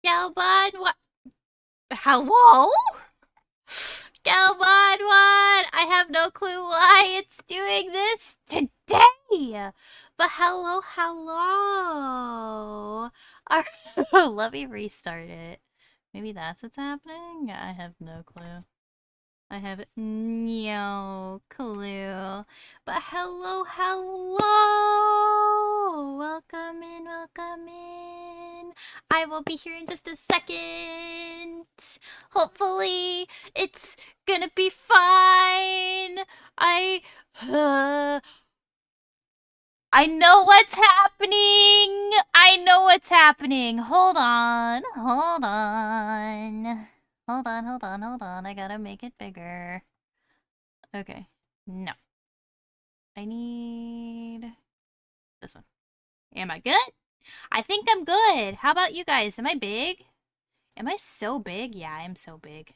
Galban, what? Hello? Galban, what? I have no clue why it's doing this today. But hello, hello. Let me restart it. Maybe that's what's happening? I have no clue. I have no clue. But hello, hello! Welcome in, welcome in. I will be here in just a second. Hopefully, it's gonna be fine. I know what's happening. I know what's happening. Hold on, hold on. Hold on, hold on, hold on. I gotta make it bigger. Okay. No. I need this one. Am I good? I think I'm good. How about you guys? Am I big? Am I so big? Yeah, I am so big.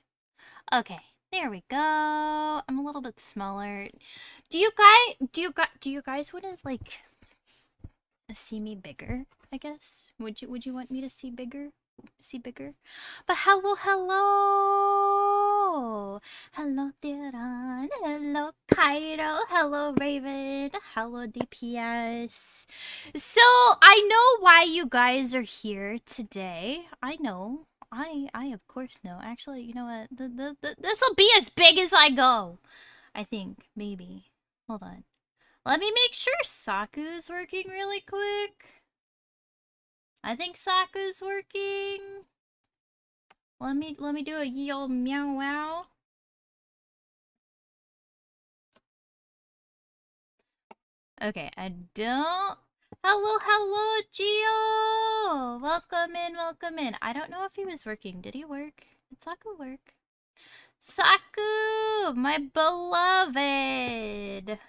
Okay. There we go. I'm a little bit smaller. Do you guys want to like see me bigger? I guess. Would you want me to see bigger? But hello, hello! Hello, Theron. Hello, Cairo. Hello, Raven. Hello, DPS. So, I know why you guys are here today. I know. I of course know. Actually, you know what? This'll be as big as I go. I think. Maybe. Hold on. Let me make sure Saku's working really quick. I think Saku's working. Let me do a ye old meow wow. Okay, I don't. Hello, hello, Gio. Welcome in, welcome in. I don't know if he was working. Did he work? Did Saku work? Saku, my beloved.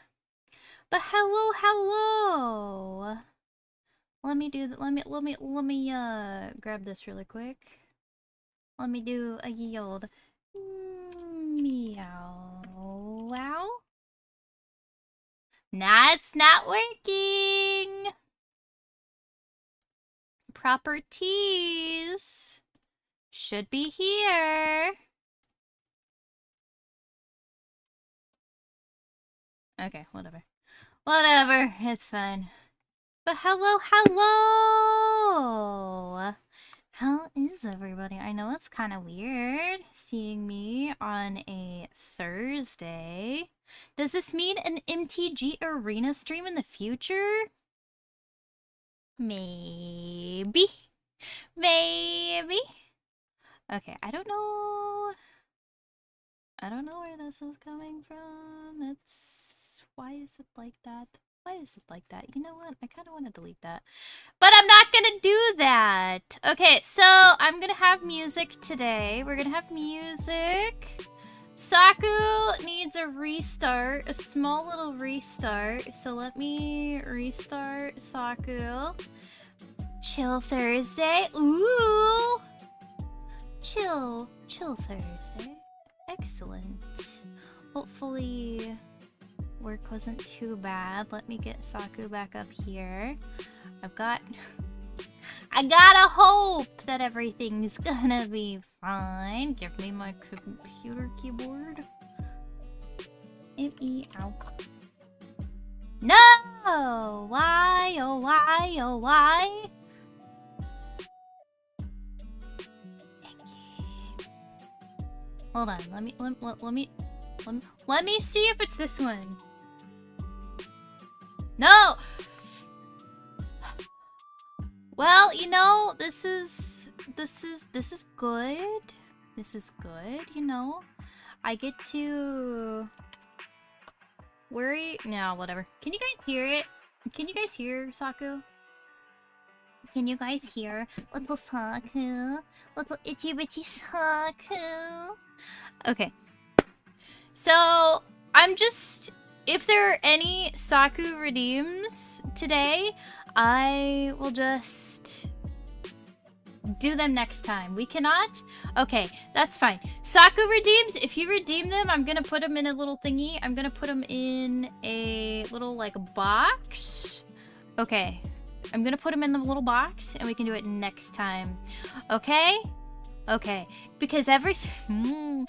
But hello, hello. Let me do that. Let me grab this really quick. Let me do a ye old meow wow. Nah, it's not working. Properties should be here. Okay, whatever. Whatever, it's fine. But hello, hello! How is everybody? I know it's kind of weird seeing me on a Thursday. Does this mean an MTG Arena stream in the future? Maybe. Maybe. Okay, I don't know. I don't know where this is coming from. It's... Why is it like that? Why is it like that? You know what? I kind of want to delete that. But I'm not going to do that. Okay, so I'm going to have music today. We're going to have music. Saku needs a restart. A small little restart. So let me restart Saku. Chill Thursday. Ooh! Chill Thursday. Excellent. Hopefully work wasn't too bad. Let me get Saku back up here. I gotta hope that everything's gonna be fine. Give me my computer keyboard. Ow. No! Why, oh why, oh why? Hold on, let me see if it's this one. No! Well, you know, this is good. This is good, you know. I get to worry. No, whatever. Can you guys hear it? Can you guys hear Saku? Can you guys hear little Saku? Little itty bitty Saku. Okay. So, I'm just... If there are any Saku redeems today, I will just do them next time. We cannot? Okay, that's fine. Saku redeems, if you redeem them, I'm gonna put them in a little thingy. I'm gonna put them in a little, like, box. Okay. I'm gonna put them in the little box, and we can do it next time. Okay? Okay. Because everything...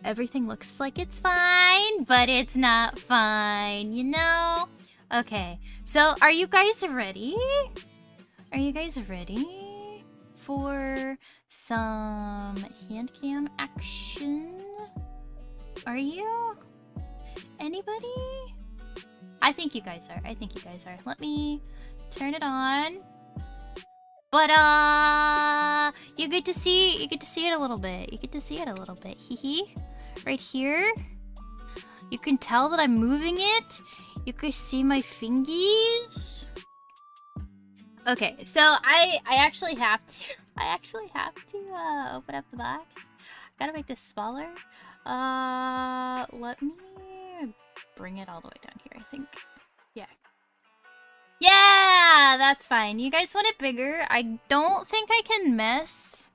everything looks like it's fine, but it's not fine, you know? Okay. So, are you guys ready? Are you guys ready for some handcam action? Are you? Anybody? I think you guys are. I think you guys are. Let me turn it on. But you get to see it a little bit. You get to see it a little bit. Hee hee. Right here. You can tell that I'm moving it. You can see my fingies. Okay, so I actually have to open up the box. I gotta make this smaller. Let me bring it all the way down here, I think. Yeah. Yeah, that's fine. You guys want it bigger? I don't think I can mess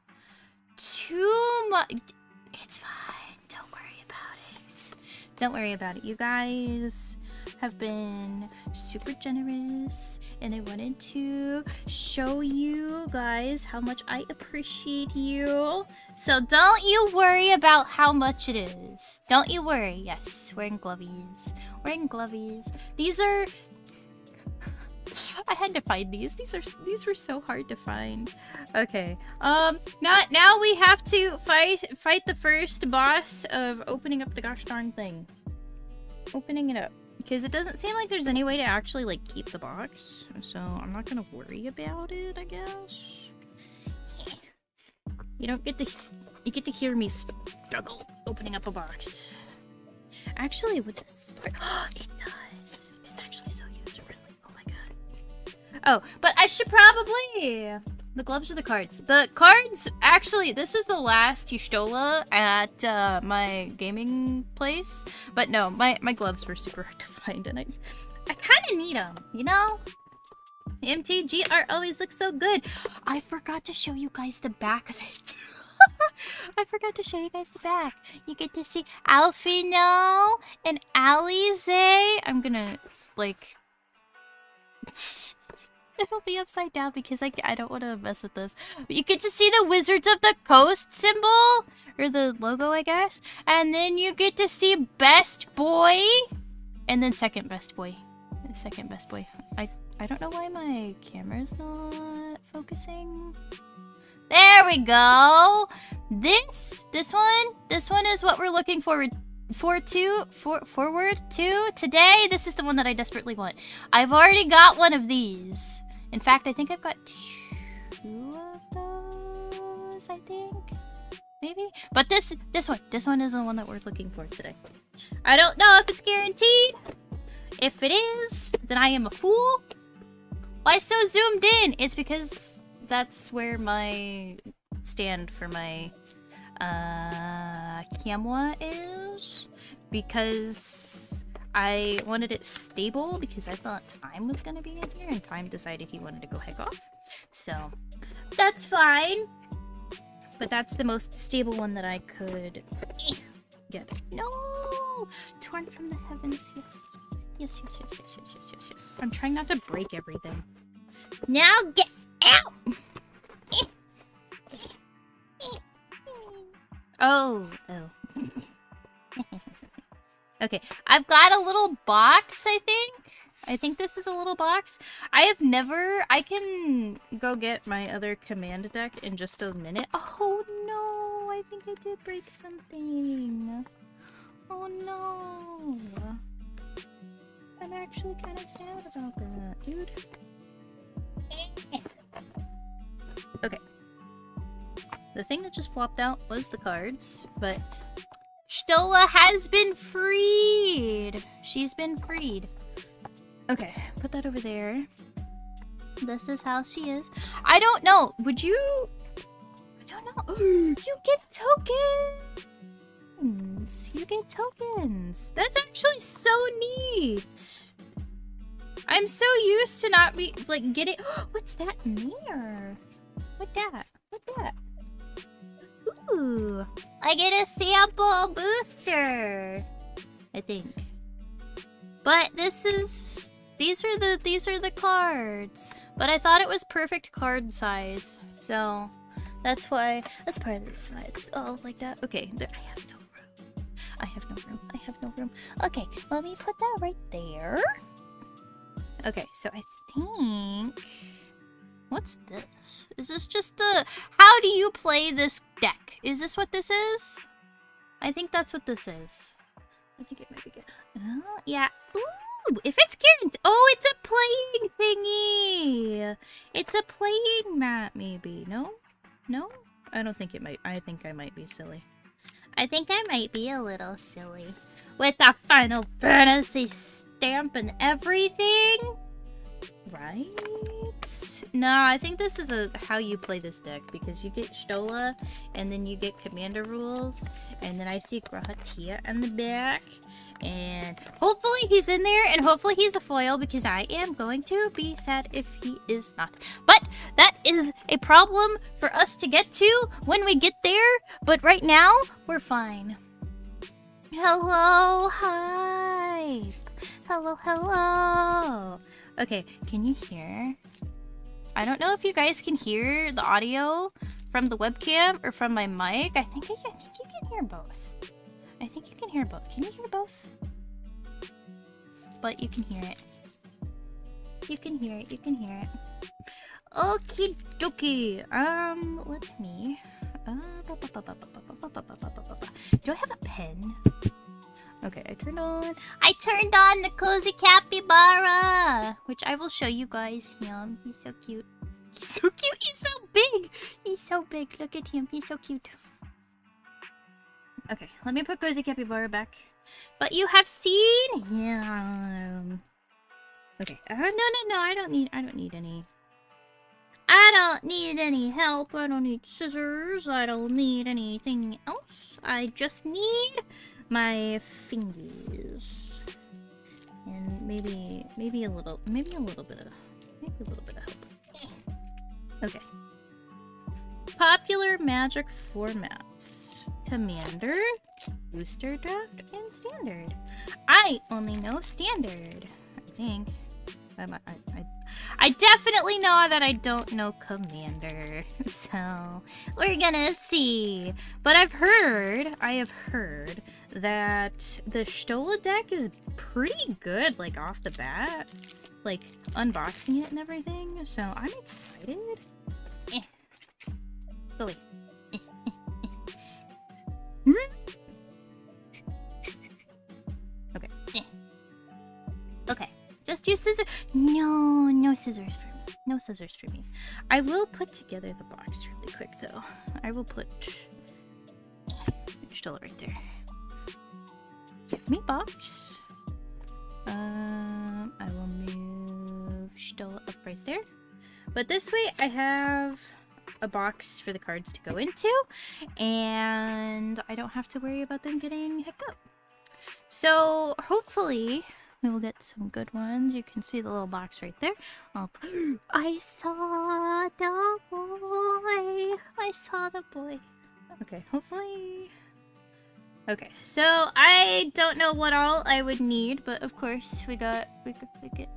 too much. It's fine. Don't worry about it. Don't worry about it. You guys have been super generous, and I wanted to show you guys how much I appreciate you. So don't you worry about how much it is. Don't you worry. Yes, wearing glovies. Wearing glovies. These are... I had to find these. These were so hard to find. Okay. Now we have to fight the first boss of opening up the gosh darn thing. Opening it up. Because it doesn't seem like there's any way to actually, like, keep the box. So I'm not gonna worry about it, I guess. You don't get to... You get to hear me struggle opening up a box. Actually, with this... it does. It's actually so user-friendly. Oh my god. Oh, but I should probably... The gloves or the cards? The cards, actually, this was the last Yushtola at my gaming place. But no, my gloves were super hard to find, and I kind of need them, you know? MTG art always looks so good. I forgot to show you guys the back of it. I forgot to show you guys the back. You get to see Alfino and Alize. I'm gonna, like... It'll be upside down because I don't want to mess with this. But you get to see the Wizards of the Coast symbol, or the logo, I guess. And then you get to see Best Boy, and then Second Best Boy. Second Best Boy. I don't know why my camera's not focusing. There we go. This one is what we're looking forward to today. This is the one that I desperately want. I've already got one of these. In fact, I think I've got 2 of those, I think. Maybe? But this one is the one that we're looking for today. I don't know if it's guaranteed. If it is, then I am a fool. Why so zoomed in? It's because that's where my stand for my camera is. Because I wanted it stable because I thought Time was gonna be in here, and Time decided he wanted to go heck off. So, that's fine. But that's the most stable one that I could get. No! no! Torn from the heavens, yes. Yes, yes, yes, yes, yes, yes, yes, yes. I'm trying not to break everything. Now get out! Oh. Okay, I've got a little box, I think. I think this is a little box. I can go get my other command deck in just a minute. Oh no, I think I did break something. Oh no. I'm actually kind of sad about that, dude. Okay. The thing that just flopped out was the cards, but Stola has been freed. She's been freed. Okay, put that over there. This is how she is. I don't know. Would you... I don't know. You get tokens. You get tokens. That's actually so neat. I'm so used to not be... like, getting... What's that in there? What that? What that? Ooh. I get a sample booster. I think. But this is... These are the cards. But I thought it was perfect card size. So that's why, that's part of the reason why it's all like that. Okay, I have no room. I have no room. I have no room. Okay, let me put that right there. Okay, so I think... What's this? Is this just the... How do you play this deck? Is this what this is? I think that's what this is. I think it might be good. Oh, yeah. Ooh. If it's guaranteed... Oh, it's a playing thingy! It's a playing mat, maybe. No? No? I don't think it might. I think I might be silly. I think I might be a little silly. With the Final Fantasy stamp and everything? Right? No, I think this is how you play this deck, because you get Stola, and then you get Commander Rules, and then I see Grahatia in the back, and hopefully he's in there, and hopefully he's a foil, because I am going to be sad if he is not. But that is a problem for us to get to when we get there, but right now, we're fine. Hello, hi. Hello, hello. Okay, can you hear? I don't know if you guys can hear the audio from the webcam or from my mic. I think you can hear both. I think you can hear both. Can you hear both? But you can hear it. You can hear it. You can hear it. Okie dokie. Let me. Do I have a pen? Okay, I turned on the cozy capybara, which I will show you guys him. He's so cute. He's so cute. He's so big. He's so big. Look at him. He's so cute. Okay, let me put cozy capybara back. But you have seen him. Okay. No. I don't need any. I don't need any help. I don't need scissors. I don't need anything else. I just need my fingers, and maybe a little bit of help. Okay. Popular Magic formats: Commander, Booster Draft, and Standard. I only know Standard. I think. I definitely know that I don't know Commander, so we're gonna see. But I have heard that the Stola deck is pretty good, like, off the bat. Like, unboxing it and everything, so I'm excited. Go away. Okay. Okay. Just use scissors. No scissors for me. No scissors for me. I will put together the box really quick, though. I will put Stola right there. Give me box. I will move Stola up right there. But this way, I have a box for the cards to go into, and I don't have to worry about them getting hecked up. So hopefully we will get some good ones. You can see the little box right there. I saw the boy. I saw the boy. Okay, hopefully. Okay, so I don't know what all I would need, but of course we get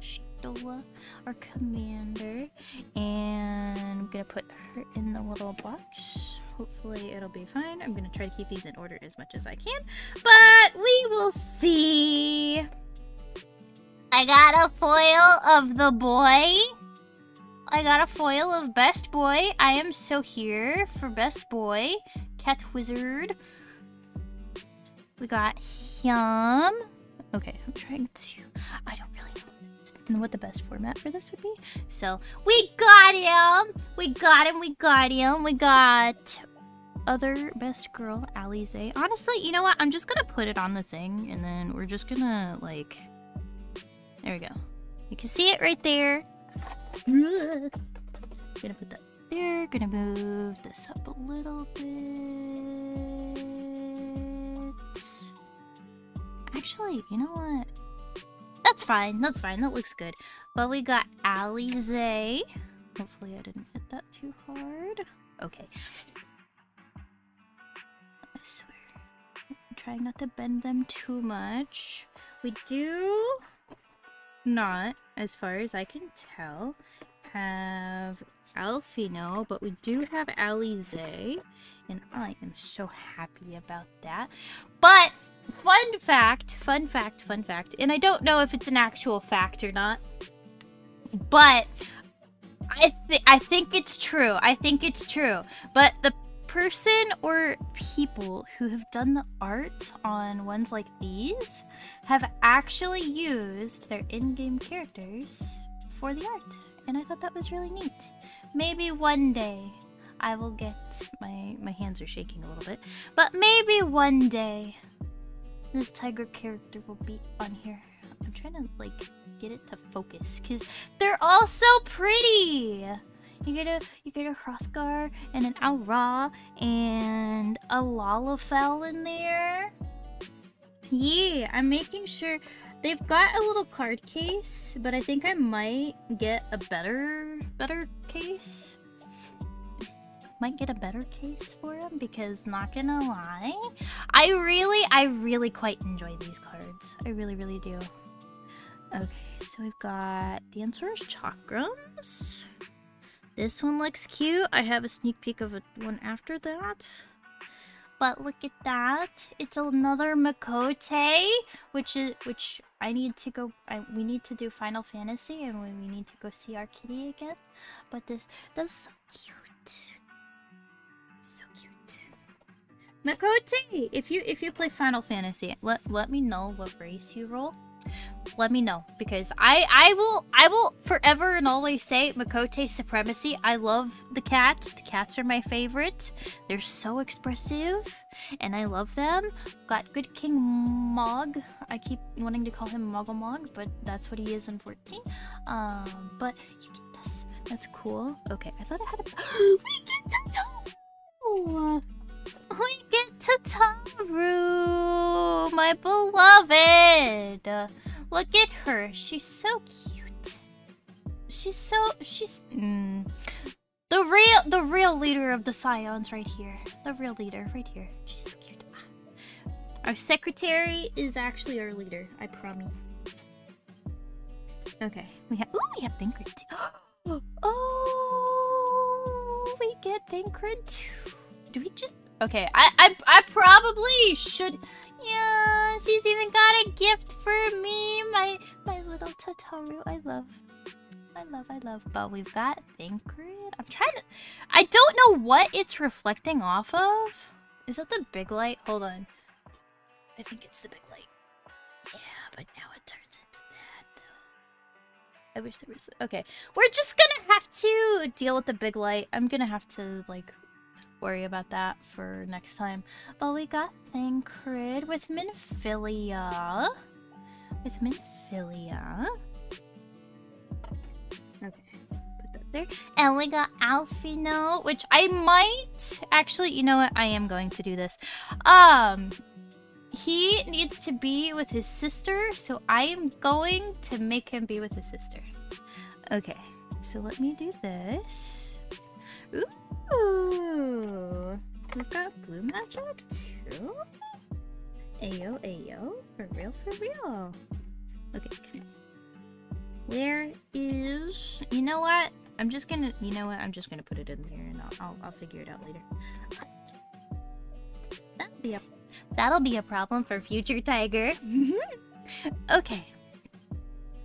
Stola, our commander, and I'm gonna put her in the little box. Hopefully it'll be fine. I'm gonna try to keep these in order as much as I can, but we will see. I got a foil of the boy. I got a foil of best boy. I am so here for best boy. Cat wizard. We got him. Okay, I'm trying to... I don't really know what the best format for this would be. So, we got him! We got him, we got him. We got other best girl, Alize. Honestly, you know what? I'm just gonna put it on the thing, and then we're just gonna, like... There we go. You can see it right there. Gonna put that there. Gonna move this up a little bit. Actually, you know what? That's fine. That's fine. That looks good. But we got Alize. Hopefully I didn't hit that too hard. Okay. I swear. I'm trying not to bend them too much. We do not, as far as I can tell, have Alfino, but we do have Alize. And I am so happy about that. But... fun fact, and I don't know if it's an actual fact or not, but I think it's true. I think it's true. But the person or people who have done the art on ones like these have actually used their in-game characters for the art. And I thought that was really neat. Maybe one day I will get... My hands are shaking a little bit. But maybe one day... this tiger character will be on here. I'm trying to, like, get it to focus, because they're all so pretty! You get a Hrothgar, and an Aura, and a Lalafell in there. Yeah, I'm making sure... they've got a little card case, but I think I might get a better case. Might get a better case for them, because not gonna lie, I really quite enjoy these cards. I really do. Okay, so we've got Dancer's Chakrams. This one looks cute. I have a sneak peek of one after that. But look at that. It's another Makote, which I need to go... we need to do Final Fantasy, and we need to go see our kitty again. But that's so cute. So cute. Makote, if you play Final Fantasy, let me know what race you roll. Let me know, because I will forever and always say Makote supremacy. I love the cats. The cats are my favorite. They're so expressive, and I love them. Got good King Mog. I keep wanting to call him Moggle, but that's what he is in 14. But you get this. That's cool. Okay, I thought I had a... we get to Taru, my beloved. Look at her. She's so cute. She's the real leader of the Scions right here. The real leader right here. She's so cute. Our secretary is actually our leader. I promise. Okay, we have Thancred too. Oh, we get Thancred too. Do we just... okay, I probably should... yeah, she's even got a gift for me. My little Tataru. I love. But we've got Thancred. I'm trying to... I don't know what it's reflecting off of. Is that the big light? Hold on. I think it's the big light. Yeah, but now it turns into that, though. I wish there was... okay, we're just gonna have to deal with the big light. I'm gonna have to, like... worry about that for next time. But we got Thancred with Minfilia. Okay, put that there. And we got Alfino, which I might... actually, you know what? I am going to do this. He needs to be with his sister, so I am going to make him be with his sister. Okay, so let me do this. Ooh, we've got blue magic too. Ayo, ayo. For real, for real. Okay. Where is... You know what? I'm just gonna put it in here and I'll figure it out later. That'll be a problem for future Tiger. Okay.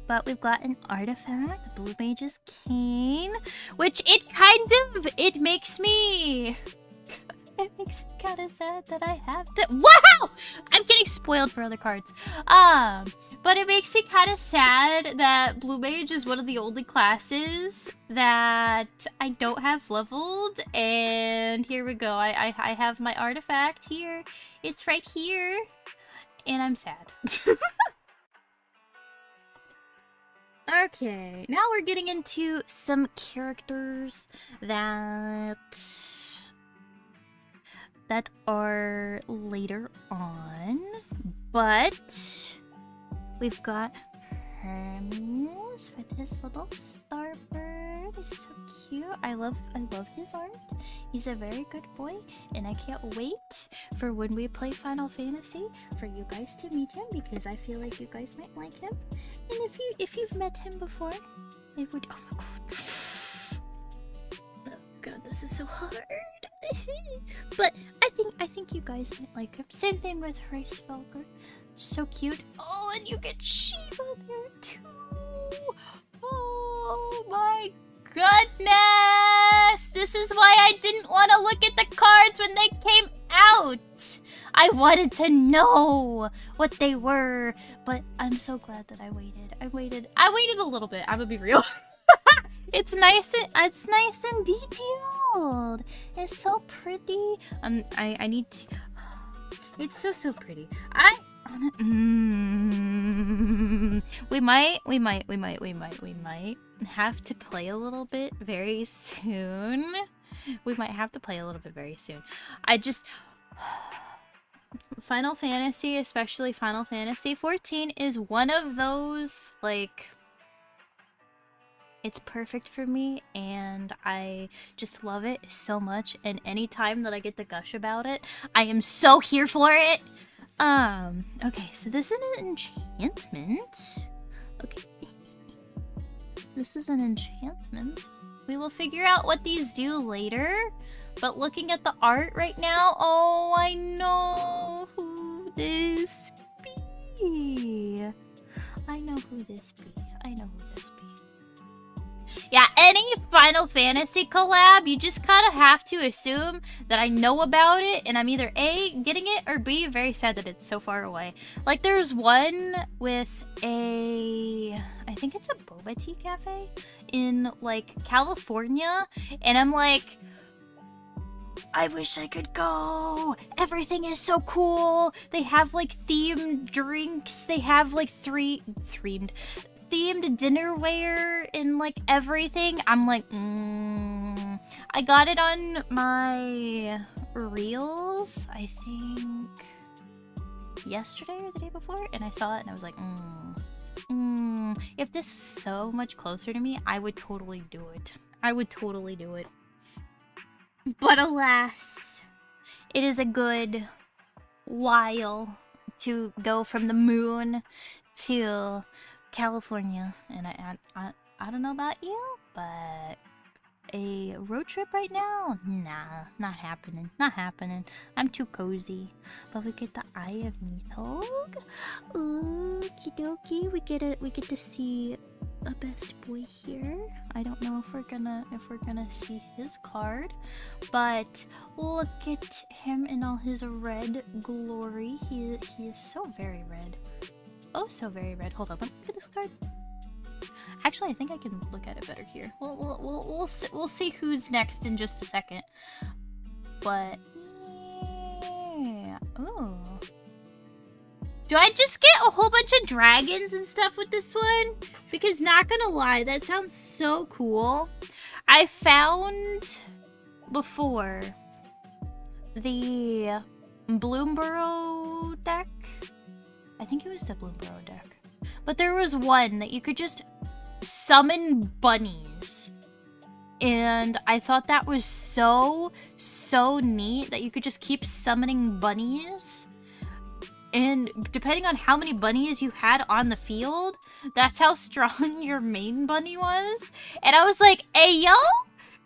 But we've got an artifact, Blue Mage's Cane, which it makes me kind of sad that I have to. Wow! I'm getting spoiled for other cards. But it makes me kind of sad that Blue Mage is one of the only classes that I don't have leveled. And here we go. I have my artifact here. It's right here. And I'm sad. Okay, now we're getting into some characters that are later on, but we've got Hermes with his little starbird. He's so cute. I love his art. He's a very good boy, and I can't wait for when we play Final Fantasy for you guys to meet him, because I feel like you guys might like him. And if you've met him before, it would. Oh my god, this is so hard. But I think you guys might like him. Same thing with Rice Falker. So cute. Oh, and you get Shiva there too. Oh my goodness! This is why I didn't want to look at the cards when they came out. I wanted to know what they were, but I'm so glad that I waited. I waited a little bit. I'm gonna be real. It's nice and detailed. It's so pretty. I need to. It's so pretty. We might have to play a little bit very soon. Final Fantasy, especially Final Fantasy 14, is one of those, like, it's perfect for me, and I just love it so much, and anytime that I get to gush about it, I am so here for it. Okay, so this is an enchantment. Okay. This is an enchantment. We will figure out what these do later, but looking at the art right now, oh, I know who this be. I know who this be. Yeah, any Final Fantasy collab, you just kind of have to assume that I know about it, and I'm either A, getting it, or B, very sad that it's so far away. Like, there's one with I think it's a boba tea cafe in, like, California, and I'm like, I wish I could go. Everything is so cool. They have, like, themed drinks. They have, like, themed dinnerware and, like, everything. I'm like, I got it on my reels, I think yesterday or the day before, and I saw it and I was like, if this was so much closer to me, I would totally do it. But alas, it is a good while to go from the moon to California, and I don't know about you, but a road trip right now, nah, not happening. I'm too cozy. But we get the Eye of Nidhogg. Okie dokie. We get to see a best boy here. I don't know if we're gonna see his card, but look at him in all his red glory. He is so very red. Oh, so very red. Hold on, let me look at this card. Actually, I think I can look at it better here. We'll see who's next in just a second. But yeah. Ooh. Do I just get a whole bunch of dragons and stuff with this one? Because not gonna lie, that sounds so cool. I found before the Bloomborough deck. I think it was the Bloomborough deck. But there was one that you could just summon bunnies. And I thought that was so neat that you could just keep summoning bunnies. And depending on how many bunnies you had on the field, that's how strong your main bunny was. And I was like, hey, yo,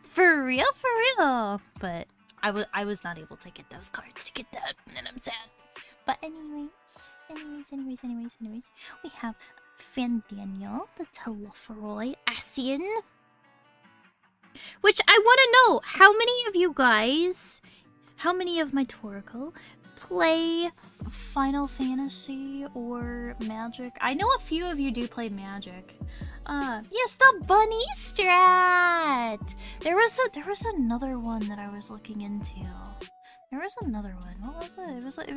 for real, for real. But I was not able to get those cards to get that, and I'm sad. But anyways, we have Fandaniel, the Telophoroi Asian. Which I want to know, how many of you guys, how many of my Torakko play Final Fantasy or Magic? I know a few of you do play Magic. Yes, the bunny strat. There was another one that I was looking into. There was another one. What was it?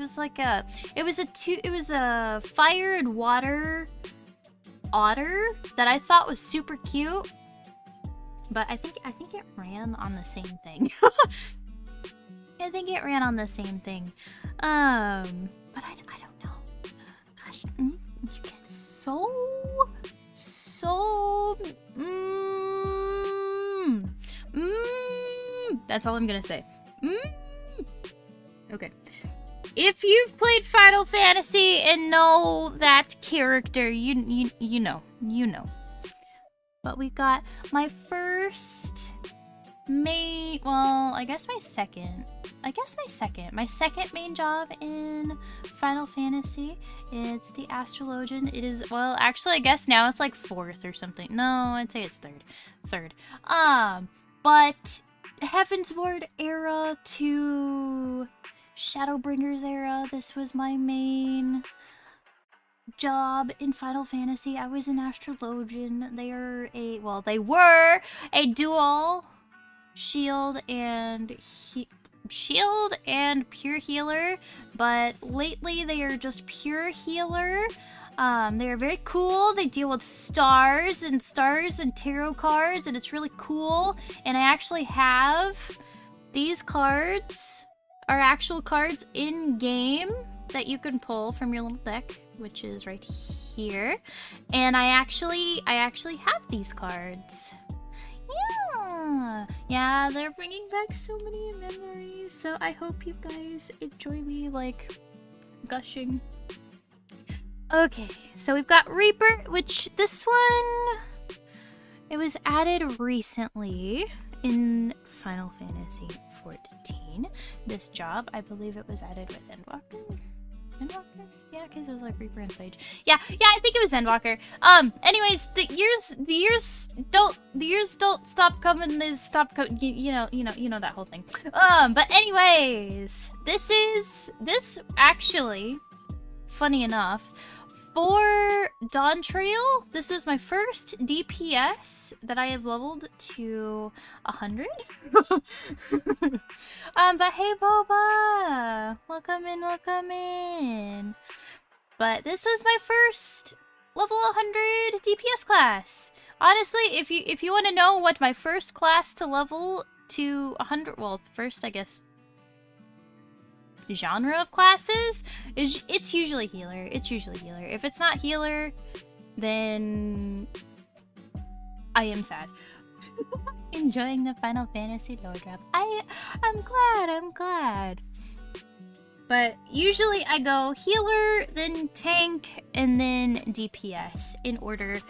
It was a fire and water otter that I thought was super cute. But I think it ran on the same thing. I think it ran on the same thing. But I don't know. Gosh, you get so that's all I'm gonna say. Okay. If you've played Final Fantasy and know that character, you know. But we got my first main, well, I guess my second main job in Final Fantasy. It's the Astrologian. It is, well, actually, I guess now it's like 4th or something. No, I'd say it's 3rd. But Heavensward era to Shadowbringers era, this was my main job in Final Fantasy. I was an Astrologian. They were a dual shield and pure healer, but lately they are just pure healer. They are very cool. They deal with stars and tarot cards, and it's really cool. And I actually have these cards, are actual cards in game that you can pull from your little deck, which is right here. And I actually have these cards. Yeah, they're bringing back so many memories. So I hope you guys enjoy me like gushing. Okay, so we've got Reaper, which this one, it was added recently in Final Fantasy 14. This job, I believe it was added with Endwalker? Yeah, because it was like Reaper and Sage. Yeah, I think it was Endwalker. Anyways, the years don't stop coming. They stop coming. You know that whole thing. But anyways, this actually, funny enough, for Dawn Trail, this was my first DPS that I have leveled to 100. But hey, Boba! Welcome in. But this was my first level 100 DPS class. Honestly, if you want to know what my first class to level to 100, well, first, I guess, genre of classes, it's usually healer. If it's not healer, then I am sad. Enjoying the Final Fantasy lore drop. I'm glad. But usually I go healer, then tank, and then DPS in order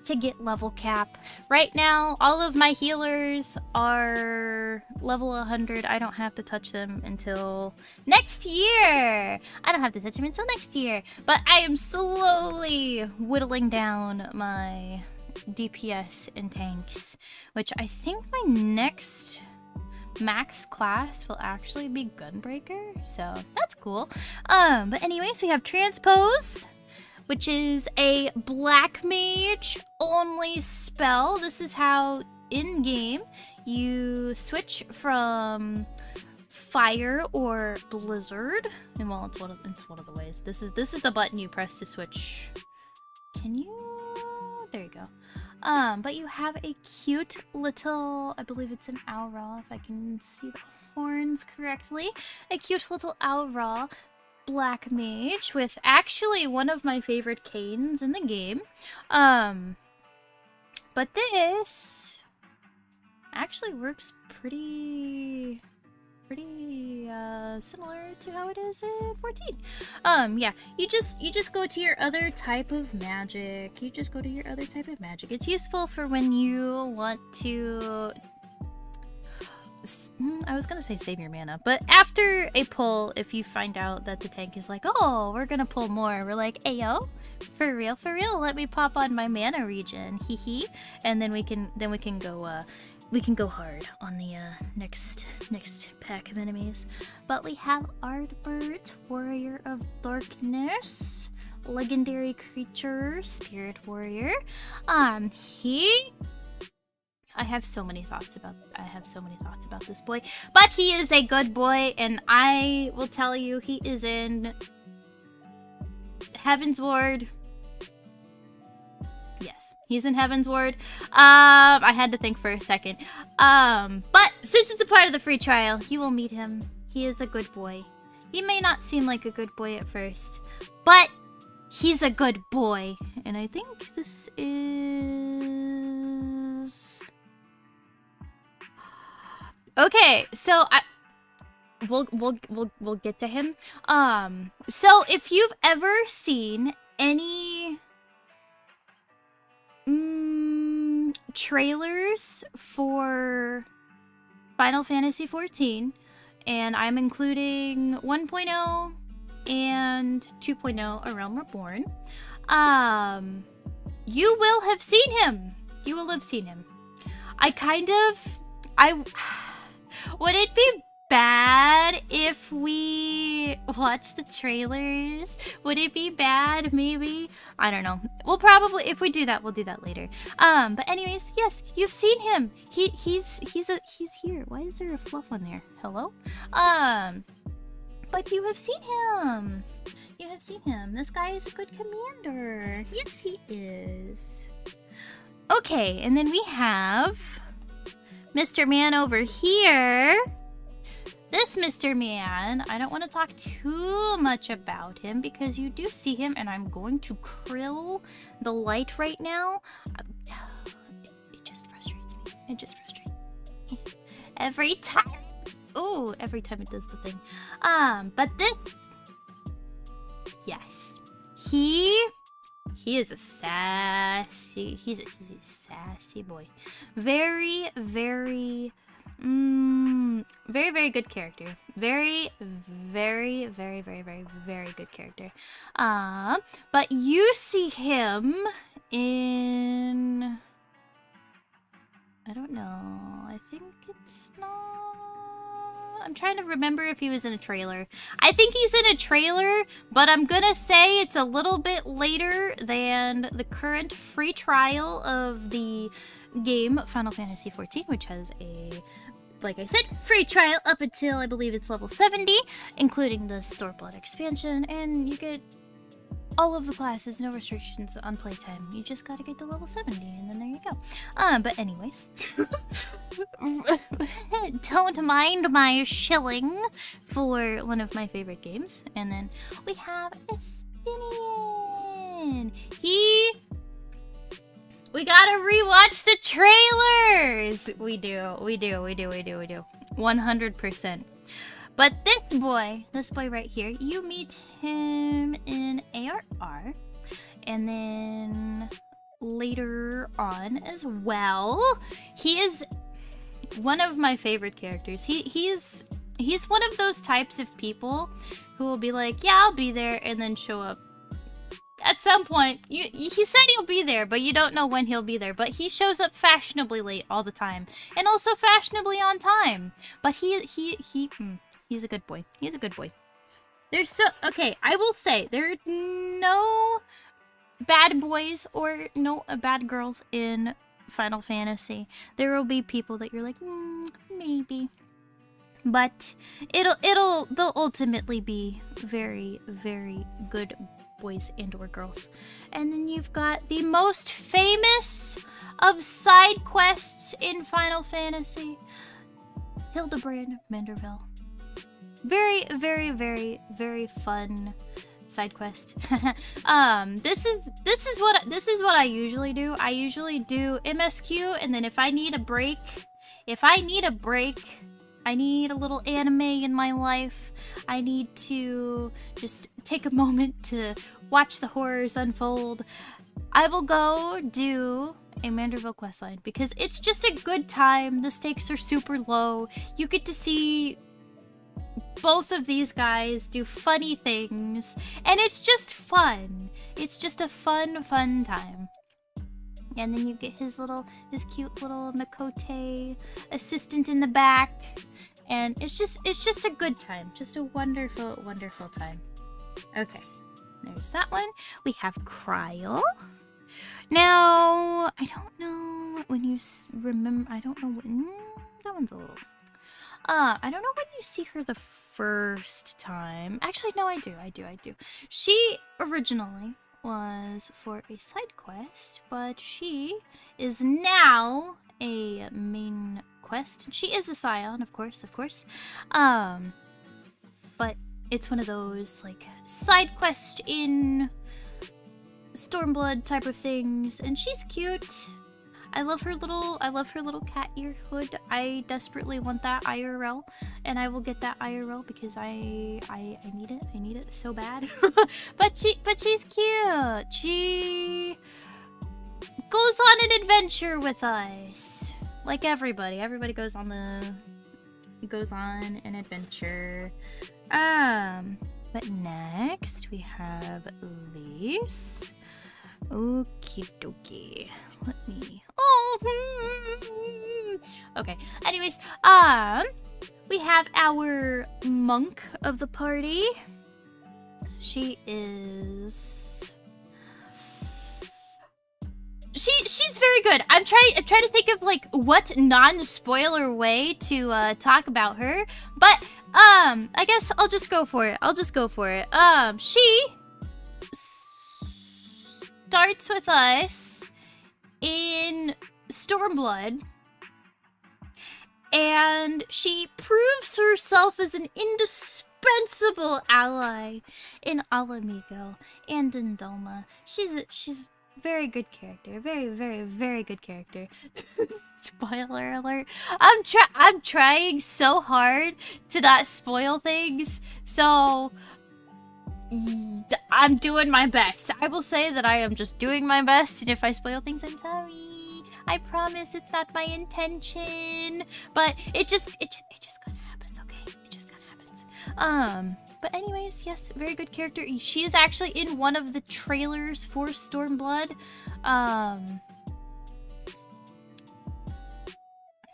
to get level cap. Right now, all of my healers are level 100. I don't have to touch them until next year. But I am slowly whittling down my DPS and tanks, which I think my next max class will actually be Gunbreaker, so that's cool. But anyways, we have Transpose, which is a black mage only spell. This is how in game you switch from fire or blizzard, and well, it's one of the ways. This is the button you press to switch. Can you? There you go. But you have a cute little, I believe it's an Aura, if I can see the horns correctly. A cute little Aura black mage with actually one of my favorite canes in the game. But this actually works pretty pretty similar to how it is in 14. Yeah, you just go to your other type of magic. It's useful for when you want to, I was gonna say save your mana, but after a pull, if you find out that the tank is like, oh, we're gonna pull more, we're like, ayo, for real, let me pop on my mana regen, hee hee, and then we can go hard on the next pack of enemies. But we have Ardbert, Warrior of Darkness, legendary creature, Spirit Warrior. I have so many thoughts about this boy, but he is a good boy, and I will tell you, he is in Heaven's Ward. Yes, he's in Heaven's Ward. I had to think for a second. But since it's a part of the free trial, you will meet him. He is a good boy. He may not seem like a good boy at first, but he's a good boy. And I think this is... Okay, so we'll get to him. So if you've ever seen any trailers for Final Fantasy XIV, and I'm including 1.0 and 2.0, A Realm Reborn, you will have seen him. Would it be bad if we watch the trailers? Would it be bad? Maybe. I don't know. We'll probably, if we do that, we'll do that later. But anyways, yes, you've seen him. He's here. Why is there a fluff on there? Hello? But you have seen him. This guy is a good commander. Yes, he is. Okay, and then we have Mr. Man over here. This Mr. Man, I don't want to talk too much about him because you do see him, and I'm going to krill the light right now. It just frustrates me. Every time. Oh, every time it does the thing. But this... Yes. He is a sassy... He's a sassy boy. Very, very good character. Very good character. But you see him in... I don't know. I think it's not... I'm trying to remember if he was in a trailer. I think he's in a trailer, but I'm gonna say it's a little bit later than the current free trial of the game Final Fantasy XIV, which has a, like I said, free trial up until I believe it's level 70, including the Stormblood expansion, and you get all of the classes, no restrictions on playtime. You just gotta get to level 70, and then there you go. But anyways, don't mind my shilling for one of my favorite games. And then we have Estinian. We gotta rewatch the trailers. We do. 100%. But this boy right here, you meet him in ARR, and then later on as well. He is one of my favorite characters. He's one of those types of people who will be like, yeah, I'll be there, and then show up at some point. He said he'll be there, but you don't know when he'll be there. But he shows up fashionably late all the time, and also fashionably on time. But he's a good boy. Okay, I will say, there are no bad boys or no bad girls in Final Fantasy. There will be people that you're like, maybe. But they'll ultimately be very, very good boys and or girls. And then you've got the most famous of side quests in Final Fantasy, Hildebrand Manderville. Very, very, very, very fun side quest. This is what I usually do. I usually do MSQ, and then if I need a break, I need a little anime in my life. I need to just take a moment to watch the horrors unfold. I will go do a Manderville questline because it's just a good time. The stakes are super low. You get to see both of these guys do funny things, and it's just fun. It's just a fun time. And then you get his cute little Makote assistant in the back, and it's just a good time. Just a wonderful time. Okay, there's that one. We have Kryl. Now, I don't know when you remember. I don't know when that one's a little. I don't know when you see her the first time. Actually, no, I do. She originally was for a side quest, but she is now a main quest. She is a scion, of course. But it's one of those like side quest in Stormblood type of things, and she's cute. I love her little cat ear hood. I desperately want that IRL, and I will get that IRL because I need it. I need it so bad. but she's cute. She goes on an adventure with us. Like everybody. Everybody goes on an adventure. But next we have Lise. Okie dokie. Let me. Okay. Anyways, we have our monk of the party. She's very good. I'm trying to think of like what non-spoiler way to talk about her, but I guess I'll just go for it. She starts with us in Stormblood, and she proves herself as an indispensable ally in Alamigo and in Doma. She's very good character. Very good character. Spoiler alert. I'm trying so hard to not spoil things, so I'm doing my best. I will say that I am just doing my best, and if I spoil things, I'm sorry. I promise it's not my intention. But it just kinda happens, okay? It just kinda happens. But anyways, yes, very good character. She is actually in one of the trailers for Stormblood. I'm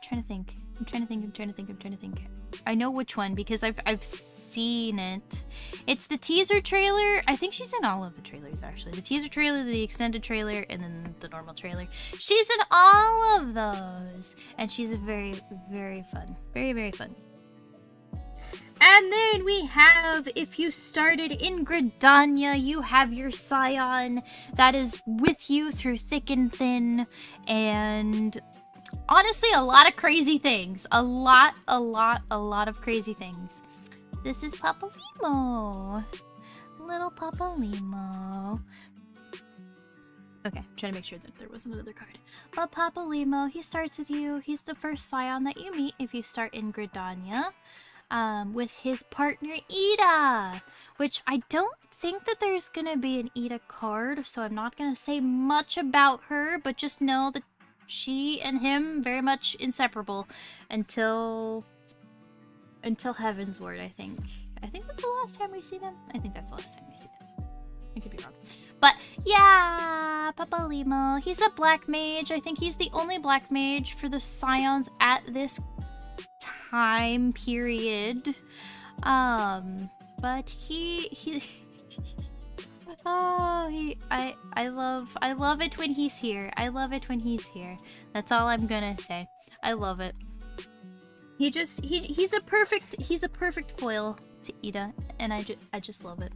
trying to think. I know which one because I've seen it. It's the teaser trailer. I think she's in all of the trailers, actually. The teaser trailer, the extended trailer, and then the normal trailer. She's in all of those. And she's very fun. Very fun. And then we have, if you started in Gridania, you have your scion that is with you through thick and thin. And honestly, a lot of crazy things. A lot of crazy things. This is Papa Limo. Little Papa Limo. Okay, I'm trying to make sure that there wasn't another card. But Papa Limo, he starts with you. He's the first scion that you meet if you start in Gridania. With his partner Ida, which I don't think that there's gonna be an Ida card, so I'm not gonna say much about her, but just know that she and him very much inseparable until Heaven's Word, I think. I think that's the last time we see them. I think that's the last time we see them. I could be wrong. But yeah, Papa Limo. He's a black mage. I think he's the only black mage for the scions at this time period. But he I love it when he's here. That's all I'm gonna say. I love it. He's a perfect foil to Ida, and I just love it.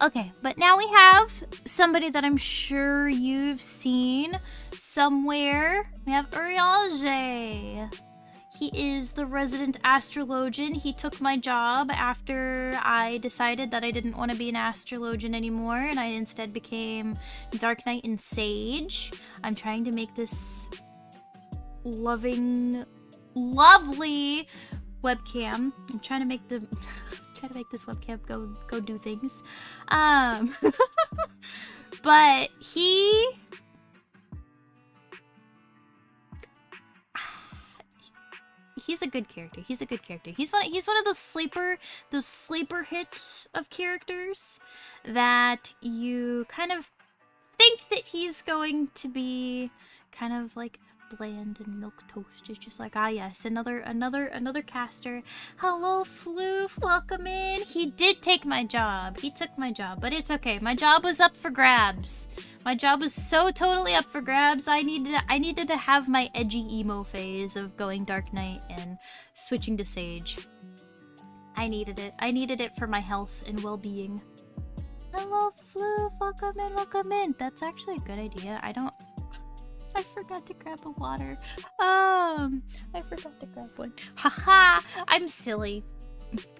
Okay, but now we have somebody that I'm sure you've seen somewhere. We have Urialge. He is the resident astrologian. He took my job after I decided that I didn't want to be an astrologian anymore, and I instead became Dark Knight and Sage. I'm trying to make this lovely webcam. I'm trying to make the trying to make this webcam go do things. But he's a good character. He's a good character. He's one of those sleeper hits of characters that you kind of think that he's going to be kind of like bland and milk toast. It's just like, ah yes, another caster. Hello Floof, welcome in. He did take my job. He took my job, but it's okay. My job was up for grabs. My job was so totally up for grabs. I needed to have my edgy emo phase of going Dark Knight and switching to Sage. I needed it. I needed it for my health and well-being. Hello Floof, welcome in, welcome in. That's actually a good idea. I forgot to grab a water. I forgot to grab one. Haha, I'm silly.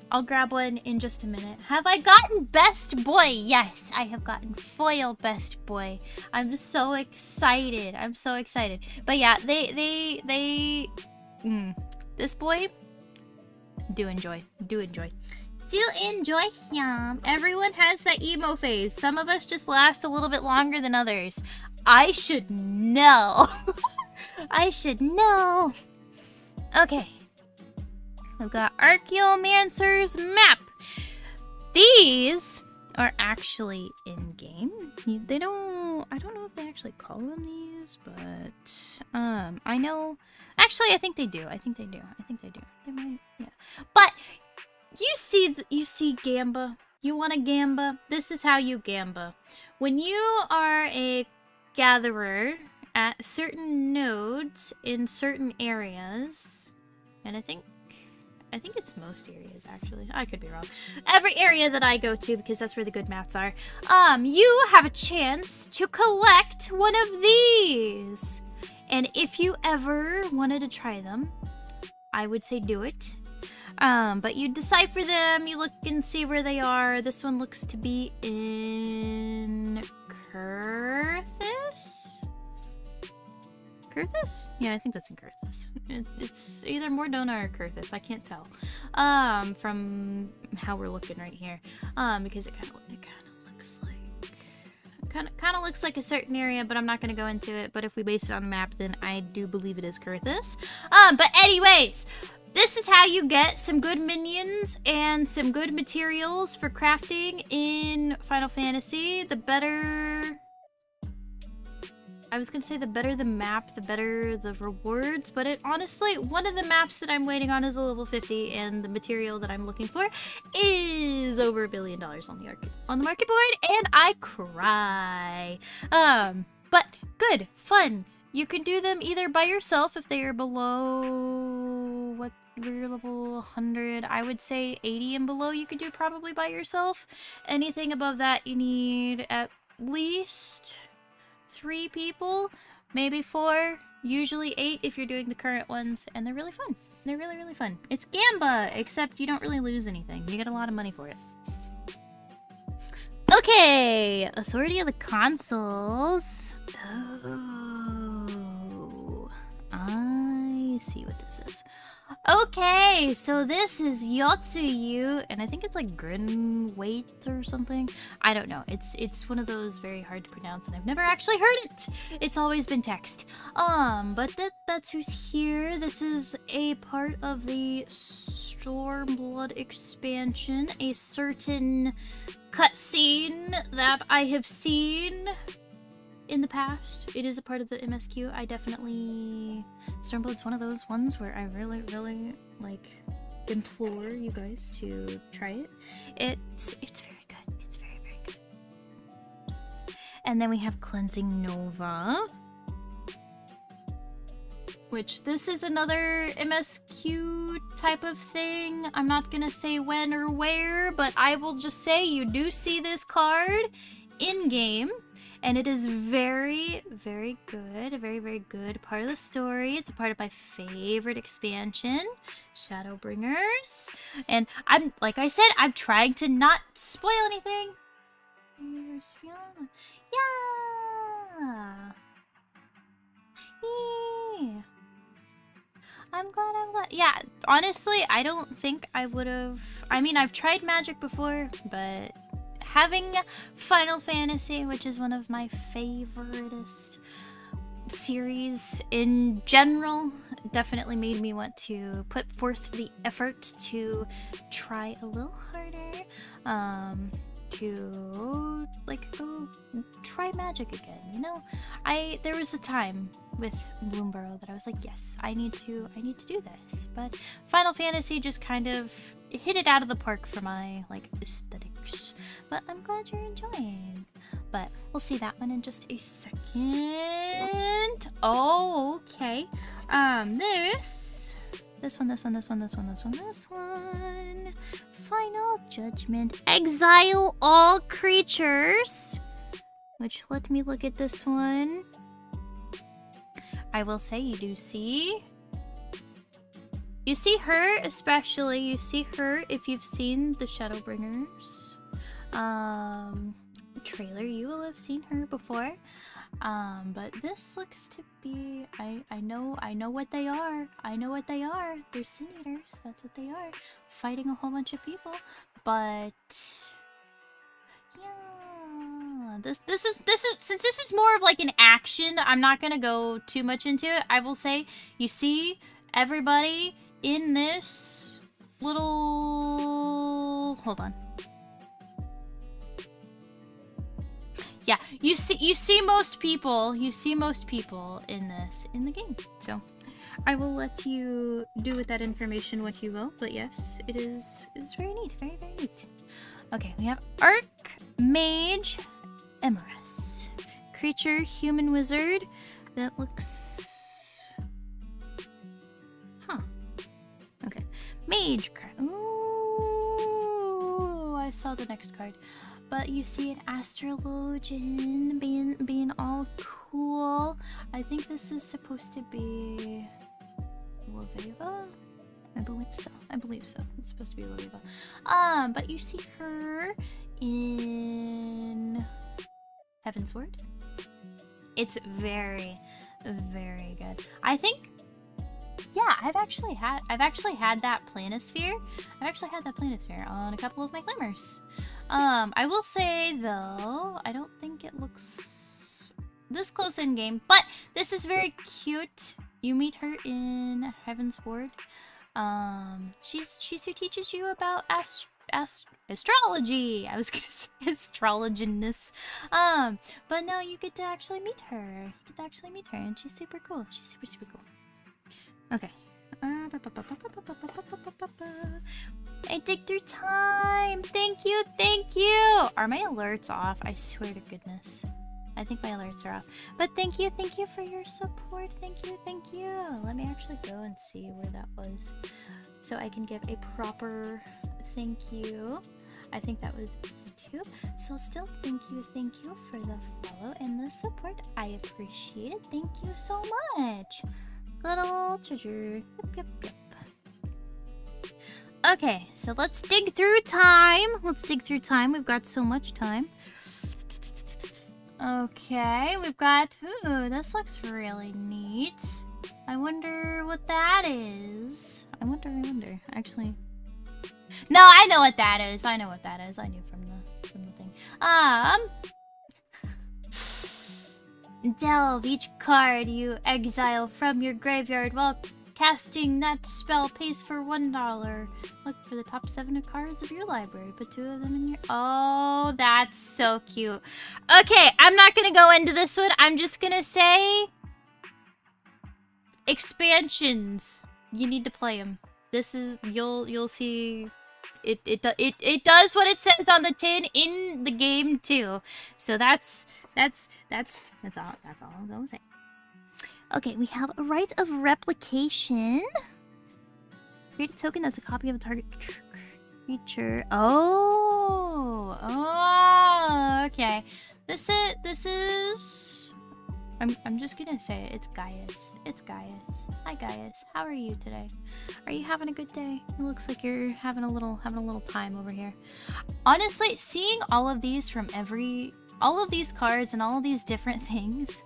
I'll grab one in just a minute. Have I gotten Best Boy? Yes, I have gotten Foil Best Boy. I'm so excited. I'm so excited. But yeah, this boy, do enjoy him. Everyone has that emo phase. Some of us just last a little bit longer than others. I should know. I should know. Okay. We've got Archaeomancer's map. These are actually in-game. I don't know if they actually call them these, but I know. Actually, I think they do. I think they do. They might, yeah. But you see Gamba. You want to Gamba? This is how you Gamba. When you are a gatherer at certain nodes in certain areas, and I think it's most areas, actually. I could be wrong. Every area that I go to, because that's where the good mats are, you have a chance to collect one of these. And if you ever wanted to try them, I would say do it. But you decipher them, you look and see where they are. This one looks to be in Kurthus? Kurthus? Yeah, I think that's in Kurthus. It's either Mordona or Kurthus. I can't tell. From how we're looking right here. Because it kind of looks like kind of looks like a certain area, but I'm not going to go into it. But if we base it on the map, then I do believe it is Kurthus. But anyways, this is how you get some good minions and some good materials for crafting in Final Fantasy. The better... I was gonna say the better the map, the better the rewards, but honestly, one of the maps that I'm waiting on is a level 50, and the material that I'm looking for is over $1 billion on the market board, and I cry. But good, fun. You can do them either by yourself if they are below, what, we're level 100, I would say 80 and below you could do probably by yourself. Anything above that you need at least 3 people, maybe 4, usually 8 if you're doing the current ones, and they're really fun. They're really, really fun. It's Gamba, except you don't really lose anything. You get a lot of money for it. Okay, Authority of the Consuls. Oh, I see what this is. Okay, so this is Yotsuyu, and I think it's like Grinweight or something. I don't know. It's one of those very hard to pronounce, and I've never actually heard it. It's always been text. But that's who's here. This is a part of the Stormblood expansion, a certain cutscene that I have seen in the past. It is a part of the MSQ. I definitely... Stormblood's one of those ones where I really, really, like, implore you guys to try it. It's very good. It's very, very good. And then we have Cleansing Nova, which this is another MSQ type of thing. I'm not gonna say when or where, but I will just say you do see this card in-game. And it is very, very good. A very, very good part of the story. It's a part of my favorite expansion, Shadowbringers. And I'm, like I said, I'm trying to not spoil anything. Yeah. Yeah. I'm glad, I'm glad. Yeah, honestly, I don't think I would have... I mean, I've tried Magic before, but having Final Fantasy, which is one of my favoriteest series in general, definitely made me want to put forth the effort to try a little harder, to like go try Magic again, you know? There was a time with Bloomborough that I was like, yes, I need to do this. But Final Fantasy just kind of hit it out of the park for my like aesthetics. But I'm glad you're enjoying. But we'll see that one in just a second. Oh, okay. This one. Final Judgment. Exile all creatures. Which, let me look at this one. I will say you do see... You see her, especially. You see her if you've seen the Shadowbringers trailer. You will have seen her before. But this looks to be... I know what they are. I know what they are. They're Sin Eaters. That's what they are. Fighting a whole bunch of people. But... yeah... This is since this is more of like an action, I'm not gonna go too much into it. I will say you see everybody in this little... hold on. Yeah, you see most people in this in the game. So I will let you do with that information what you will, but yes, it's very neat, very neat. Okay, we have Archmage Emerus. Creature, human wizard. That looks... huh. Okay. Mage card. Ooh, I saw the next card. But you see an astrologian being all cool. I think this is supposed to be... Laveva? I believe so. It's supposed to be Laveva. But you see her in... Heavensward. It's very, very good. I think, yeah, I've actually had that planisphere. On a couple of my glimmers. I will say though, I don't think it looks this close in game, but this is very cute. You meet her in Heavensward. She's who teaches you about astrology. I was gonna say astrologiness. But no, you get to actually meet her. And she's super cool. She's super cool. Okay. I dig through time. Thank you. Are my alerts off? I swear to goodness. I think my alerts are off. But thank you for your support. Thank you. Let me actually go and see where that was, so I can give a proper thank you. I think that was YouTube. So still thank you for the follow and the support. I appreciate it. Thank you so much. Little treasure. Yep. Okay, so let's dig through time. We've got so much time. Okay, we've got... ooh, this looks really neat. I wonder what that is. I wonder. Actually... no, I know what that is. I knew from the thing. Delve. Each card you exile from your graveyard while casting that spell pays for $1. Look for the top 7 cards of your library. Put 2 of them in your... oh, that's so cute. Okay, I'm not gonna go into this one. I'm just gonna say... expansions. You need to play them. This is... you'll see... It does what it says on the tin in the game too. So that's all I'm gonna say. Okay, we have a right of replication. Create a token that's a copy of a target creature. Oh, okay. This is. I'm just gonna say it. It's Gaius. Hi Gaius. How are you today? Are you having a good day? It looks like you're having a little time over here. Honestly, seeing all of these from all of these cards and all of these different things.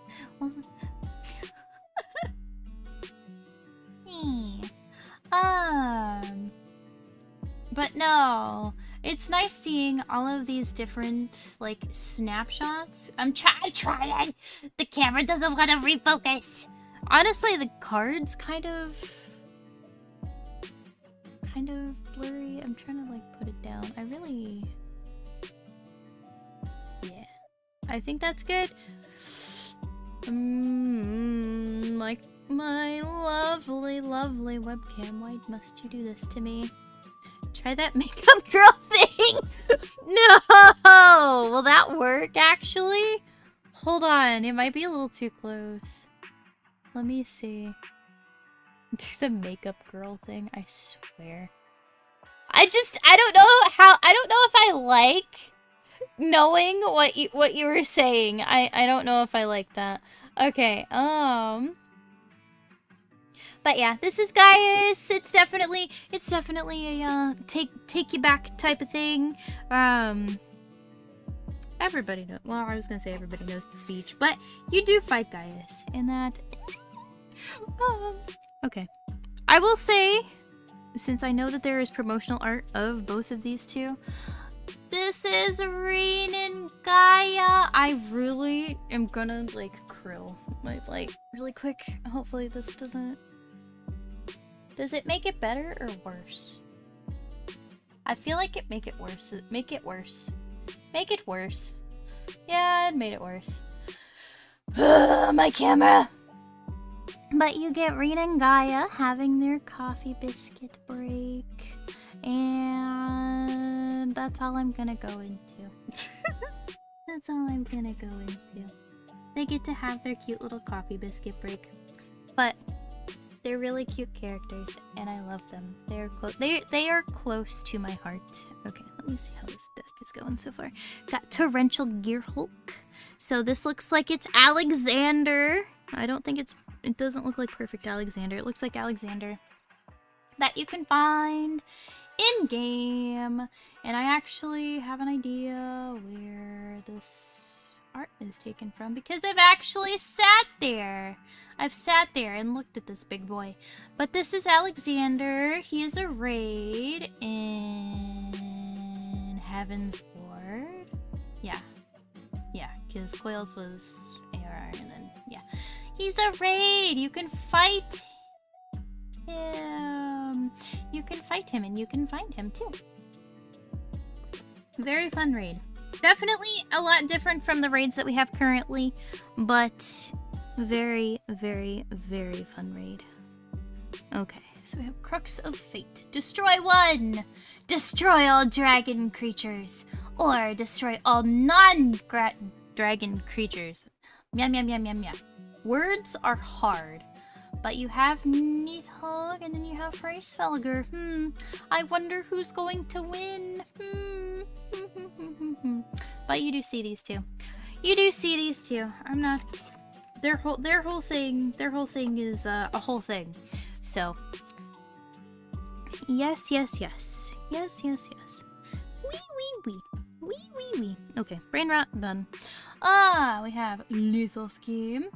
but no. It's nice seeing all of these different, like, snapshots. I'm trying. The camera doesn't want to refocus. Honestly, the cards kind of blurry. I'm trying to, like, put it down. Yeah. I think that's good. Like, my lovely, lovely webcam. Why must you do this to me? Try that makeup girl thing! No! Will that work, actually? Hold on, it might be a little too close. Let me see. Do the makeup girl thing, I swear. I don't know if I like knowing what you were saying. I don't know if I like that. Okay, but yeah, this is Gaius. It's definitely a take you back type of thing. Everybody knows. Well, I was gonna say everybody knows the speech, but you do fight Gaius, and that. Okay, I will say, since I know that there is promotional art of both of these two, this is Reen and Gaia. I really am gonna like krill my light really quick. Hopefully this doesn't. Does it make it better or worse? I feel like it make it worse. Make it worse. Make it worse. Yeah, it made it worse. My camera. But you get Rena and Gaia having their coffee biscuit break. And that's all I'm gonna go into. That's all I'm gonna go into. They get to have their cute little coffee biscuit break. But they're really cute characters, and I love them. They are close to my heart. Okay, let me see how this deck is going so far. Got Torrential Gearhulk. So this looks like it's Alexander. I don't think it doesn't look like perfect Alexander. It looks like Alexander that you can find in game. And I actually have an idea where this art is taken from because I've actually sat there. I've sat there and looked at this big boy. But this is Alexander. He is a raid in Heaven's Ward. Yeah. Yeah, because Coils was ARR and then, yeah. He's a raid. You can fight him. You can fight him and you can find him too. Very fun raid. Definitely a lot different from the raids that we have currently, but very, very, very fun raid. Okay, so we have Crux of Fate. Destroy one! Destroy all dragon creatures! Or destroy all non-dragon creatures. Meow, meow, meow, meow, meow. Words are hard, but you have Neathog and then you have Hraesvelgr. I wonder who's going to win. But you do see these two. You do see these two. I'm not. Their whole thing is a whole thing. So yes. Wee. Okay, brain rot done. We have Lethal Scheme.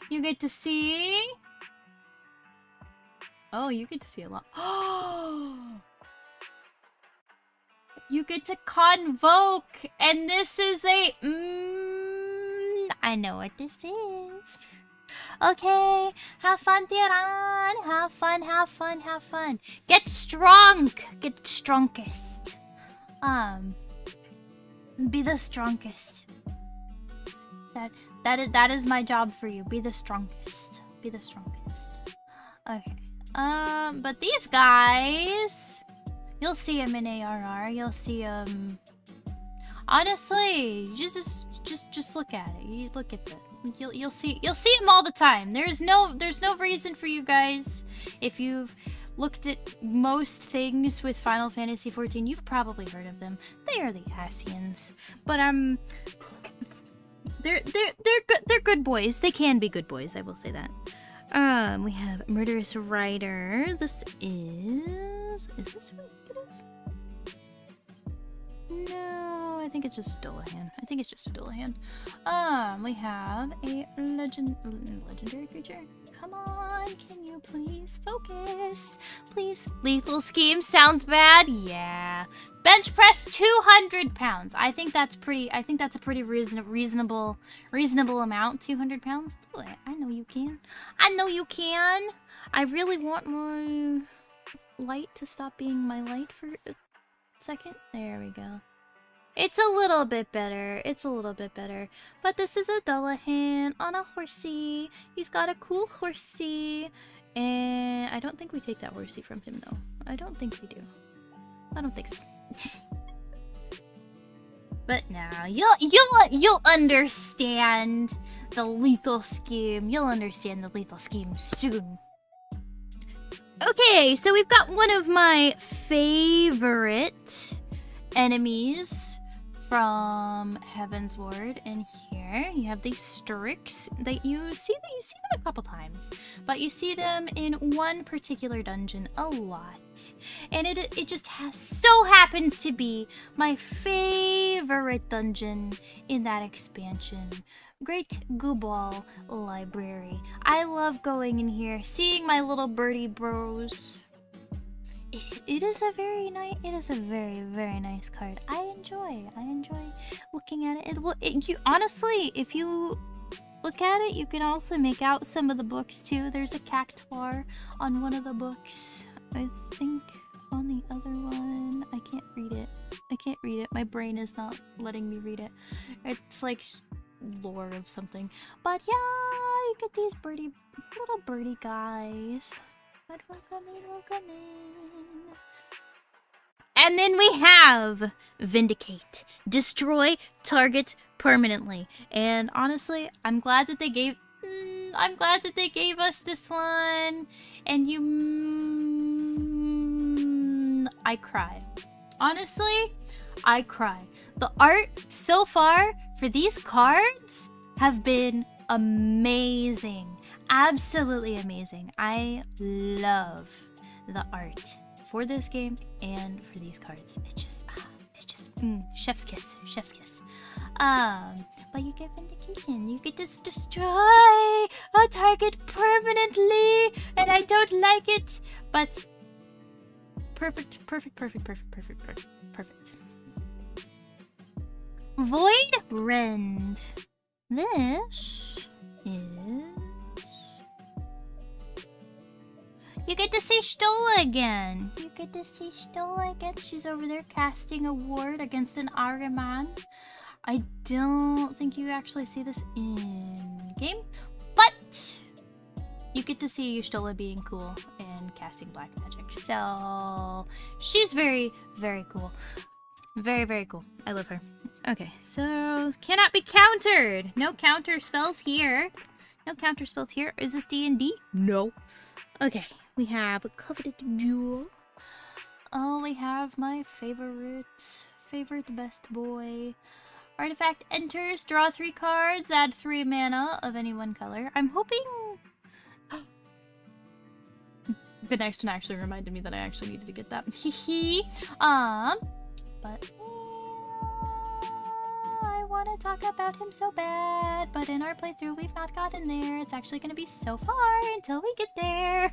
You get to see. Oh, you get to see a lot. You get to Convoke, and this is a. I know what this is. Okay, have fun, Tiran. Have fun. Get strong. Get strongest. Be the strongest. That is my job for you. Be the strongest. Be the strongest. Okay. But these guys, you'll see them in ARR. You'll see them. Honestly, just look at it. You look at them. You'll see them all the time. There's no reason for you guys. If you've looked at most things with Final Fantasy XIV, you've probably heard of them. They are the Asians, but they're good boys. They can be good boys. I will say that. We have Murderous Rider. This is this who it is? No, I think it's just a Dullahan. We have a legendary creature. Come on, can you please focus? Please. Lethal scheme sounds bad. Yeah. Bench press 200 pounds. I think that's a pretty reasonable amount. 200 pounds. Do it. I know you can. I know you can. I really want my light to stop being my light for a second. There we go. It's a little bit better. It's a little bit better. But this is a Dullahan on a horsey. He's got a cool horsey. And I don't think we take that horsey from him, though. I don't think we do. I don't think so. But now, you'll understand the lethal scheme. You'll understand the lethal scheme soon. Okay, so we've got one of my favorite enemies from Heaven's Ward in here. You have these Strix that you see them a couple times, but you see them in one particular dungeon a lot. And it just so happens to be my favorite dungeon in that expansion. Great Gooball Library. I love going in here, seeing my little birdie bros. It is a very very nice card. I enjoy looking at it. Honestly, if you look at it, you can also make out some of the books too. There's a cactuar on one of the books. I think on the other one, I can't read it. My brain is not letting me read it. It's like lore of something. But yeah, you get these little birdie guys. But welcome in. And then we have Vindicate. Destroy target permanently. And honestly, I'm glad that they gave us this one. And I cry. Honestly, I cry. The art so far for these cards have been amazing. Absolutely amazing. I love the art for this game and for these cards. It's just chef's kiss. But you get Vindication. You get to destroy a target permanently, and I don't like it, but perfect. Void Rend. This is... You get to see Stola again. She's over there casting a ward against an Ariman. I don't think you actually see this in game, but you get to see Stola being cool and casting black magic. So she's very, very cool. Very, very cool. I love her. Okay, so cannot be countered. No counter spells here. Is this D&D? No. Okay, we have a Coveted Jewel. Oh, we have my favorite best boy. Artifact enters, draw 3 cards, add 3 mana of any one color. I'm hoping... The next one actually reminded me that I actually needed to get that. But... I want to talk about him so bad, but in our playthrough we've not gotten there. It's actually going to be so far until we get there.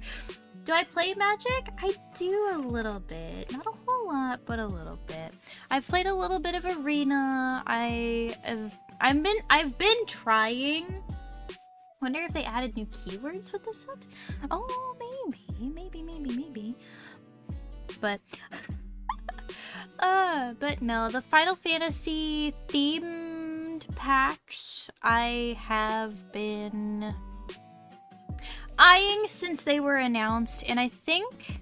Do I play Magic? I do a little bit. Not a whole lot, but a little bit. I've played a little bit of Arena. I've been trying. Wonder if they added new keywords with this set? Oh, maybe. But no, the Final Fantasy themed packs I have been eyeing since they were announced, and I think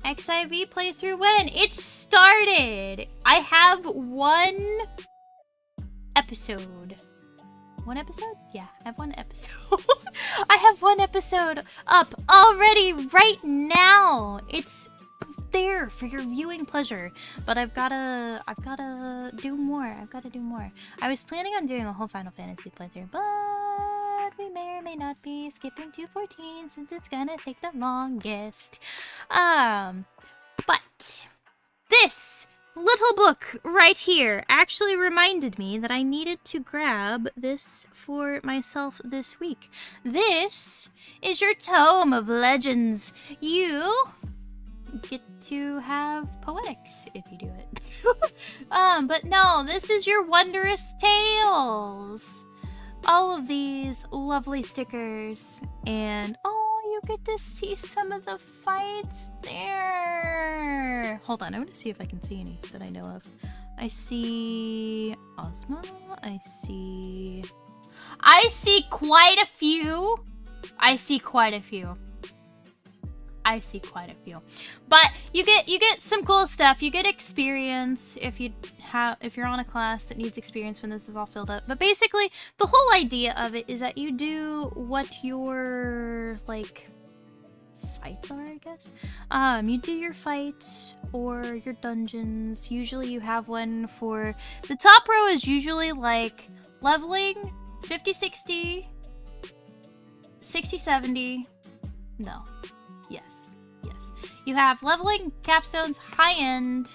XIV playthrough when it started. I have one episode. One episode? Yeah, I have one episode. I have one episode up already right now. It's there for your viewing pleasure, but I've gotta do more. I was planning on doing a whole Final Fantasy playthrough, but we may or may not be skipping to 14 since it's gonna take the longest. But this little book right here actually reminded me that I needed to grab this for myself this week. This is your Tome of Legends. You get to have poetics if you do it. But no, this is your Wondrous Tales. All of these lovely stickers, and oh, you get to see some of the fights there. Hold on, I want to see if I can see any that I know of. I see Ozma. I see quite a few. I see quite a few. But you get some cool stuff. You get experience if you're on a class that needs experience when this is all filled up. But basically, the whole idea of it is that you do what your like fights are, I guess. You do your fights or your dungeons. Usually you have one for the top row is usually like leveling 50, 60, 60, 70. No. Yes. You have leveling, capstones, high end,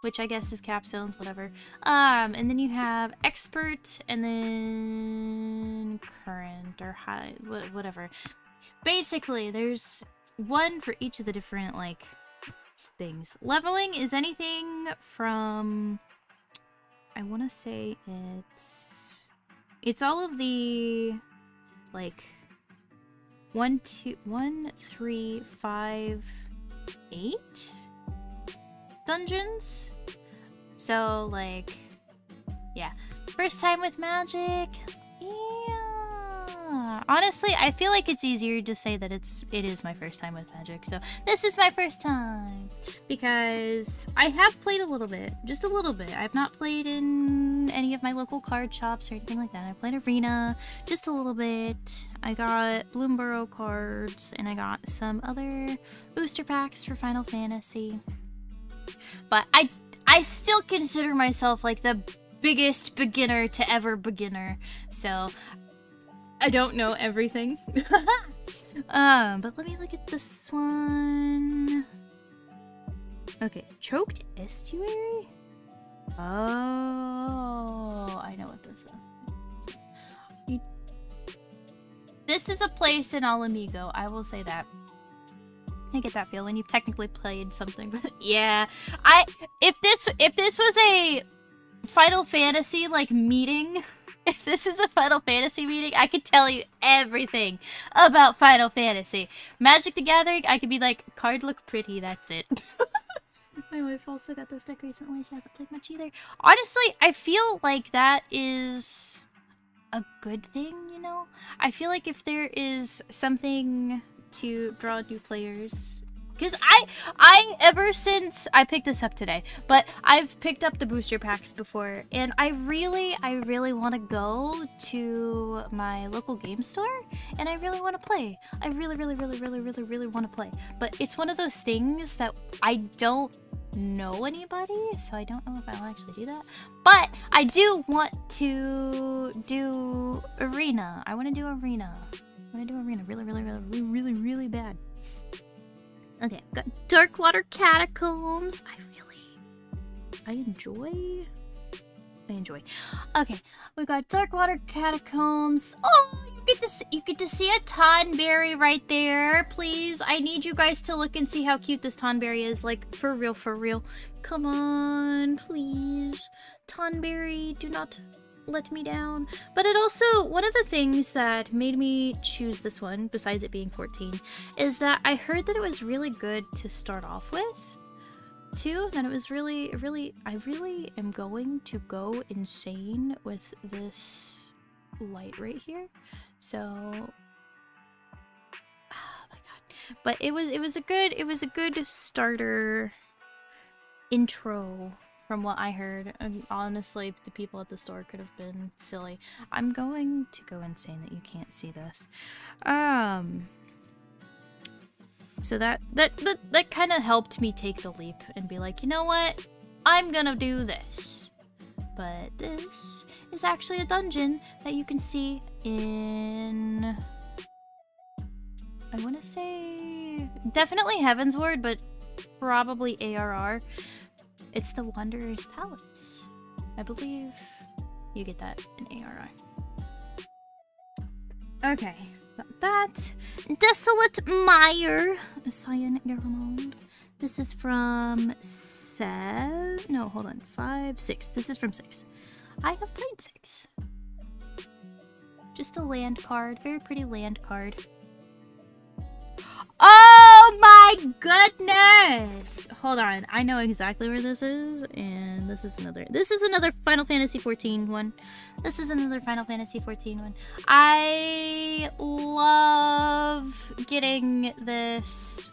which I guess is capstones, whatever. And then you have expert, and then current or high, whatever. Basically, there's one for each of the different like things. Leveling is anything from, I want to say it's all of the like 1, 2, 1, 3, 5, 8 dungeons. So like, yeah, first time with magic. Yeah, honestly, I feel like it's easier to say that it is my first time with magic. So this is my first time because I have played a little bit, just a little bit. I've not played in any of my local card shops or anything like that. I played Arena just a little bit. I got Bloomborough cards and I got some other booster packs for Final Fantasy. But I still consider myself like the biggest beginner to ever beginner. So I don't know everything. But let me look at this one. Okay, choked estuary? Oh, I know what this is. This is a place in Alamigo, I will say that. I get that feeling you've technically played something, but yeah. If this was a Final Fantasy like meeting, if this is a Final Fantasy meeting, I could tell you everything about Final Fantasy. Magic the Gathering, I could be like, card look pretty, that's it. My wife also got this deck recently. She hasn't played much either. Honestly, I feel like that is a good thing, you know? I feel like if there is something to draw new players, because I ever since I picked this up today, but I've picked up the booster packs before, and I really want to go to my local game store, and I really want to play. I really want to play, but it's one of those things that I don't know anybody, so I don't know if I'll actually do that. But I do want to do Arena. I want to do Arena. Really bad. Okay, got Darkwater Catacombs. I enjoy. Okay, we got Darkwater Catacombs. Oh, you get to see a Tonberry right there. Please, I need you guys to look and see how cute this Tonberry is. Like, for real. Come on, please. Tonberry, do not let me down. But it also, one of the things that made me choose this one, besides it being 14, is that I heard that it was really good to start off with. Too, that it was really, I really am going to go insane with this light right here. So, oh my god! But it was a good starter intro from what I heard. And honestly, the people at the store could have been silly. I'm going to go insane that you can't see this. So that kind of helped me take the leap and be like, you know what? I'm gonna do this. But this is actually a dungeon that you can see in, I want to say, definitely Heaven's Ward, but probably ARR. It's the Wanderer's Palace. I believe you get that in ARI. Okay, got that. Desolate Mire. Cyan Garamond. This is from 7. No, hold on. 5, 6. This is from 6. I have played 6. Just a land card. Very pretty land card. Oh my goodness! Hold on. I know exactly where this is. And this is another Final Fantasy 14 one. This is another Final Fantasy 14 one. I love getting this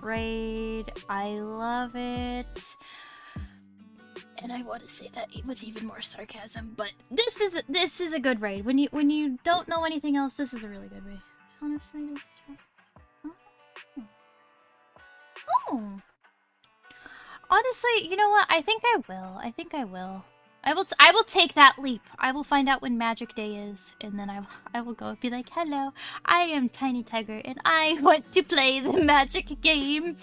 raid. I love it. And I want to say that with even more sarcasm, but this is a good raid. When you don't know anything else, this is a really good raid. Honestly, this is fun. Oh. Honestly, you know what? I think I will. I will take that leap. I will find out when Magic Day is, and then I will go and be like, hello, I am Tiny Tiger, and I want to play the Magic game.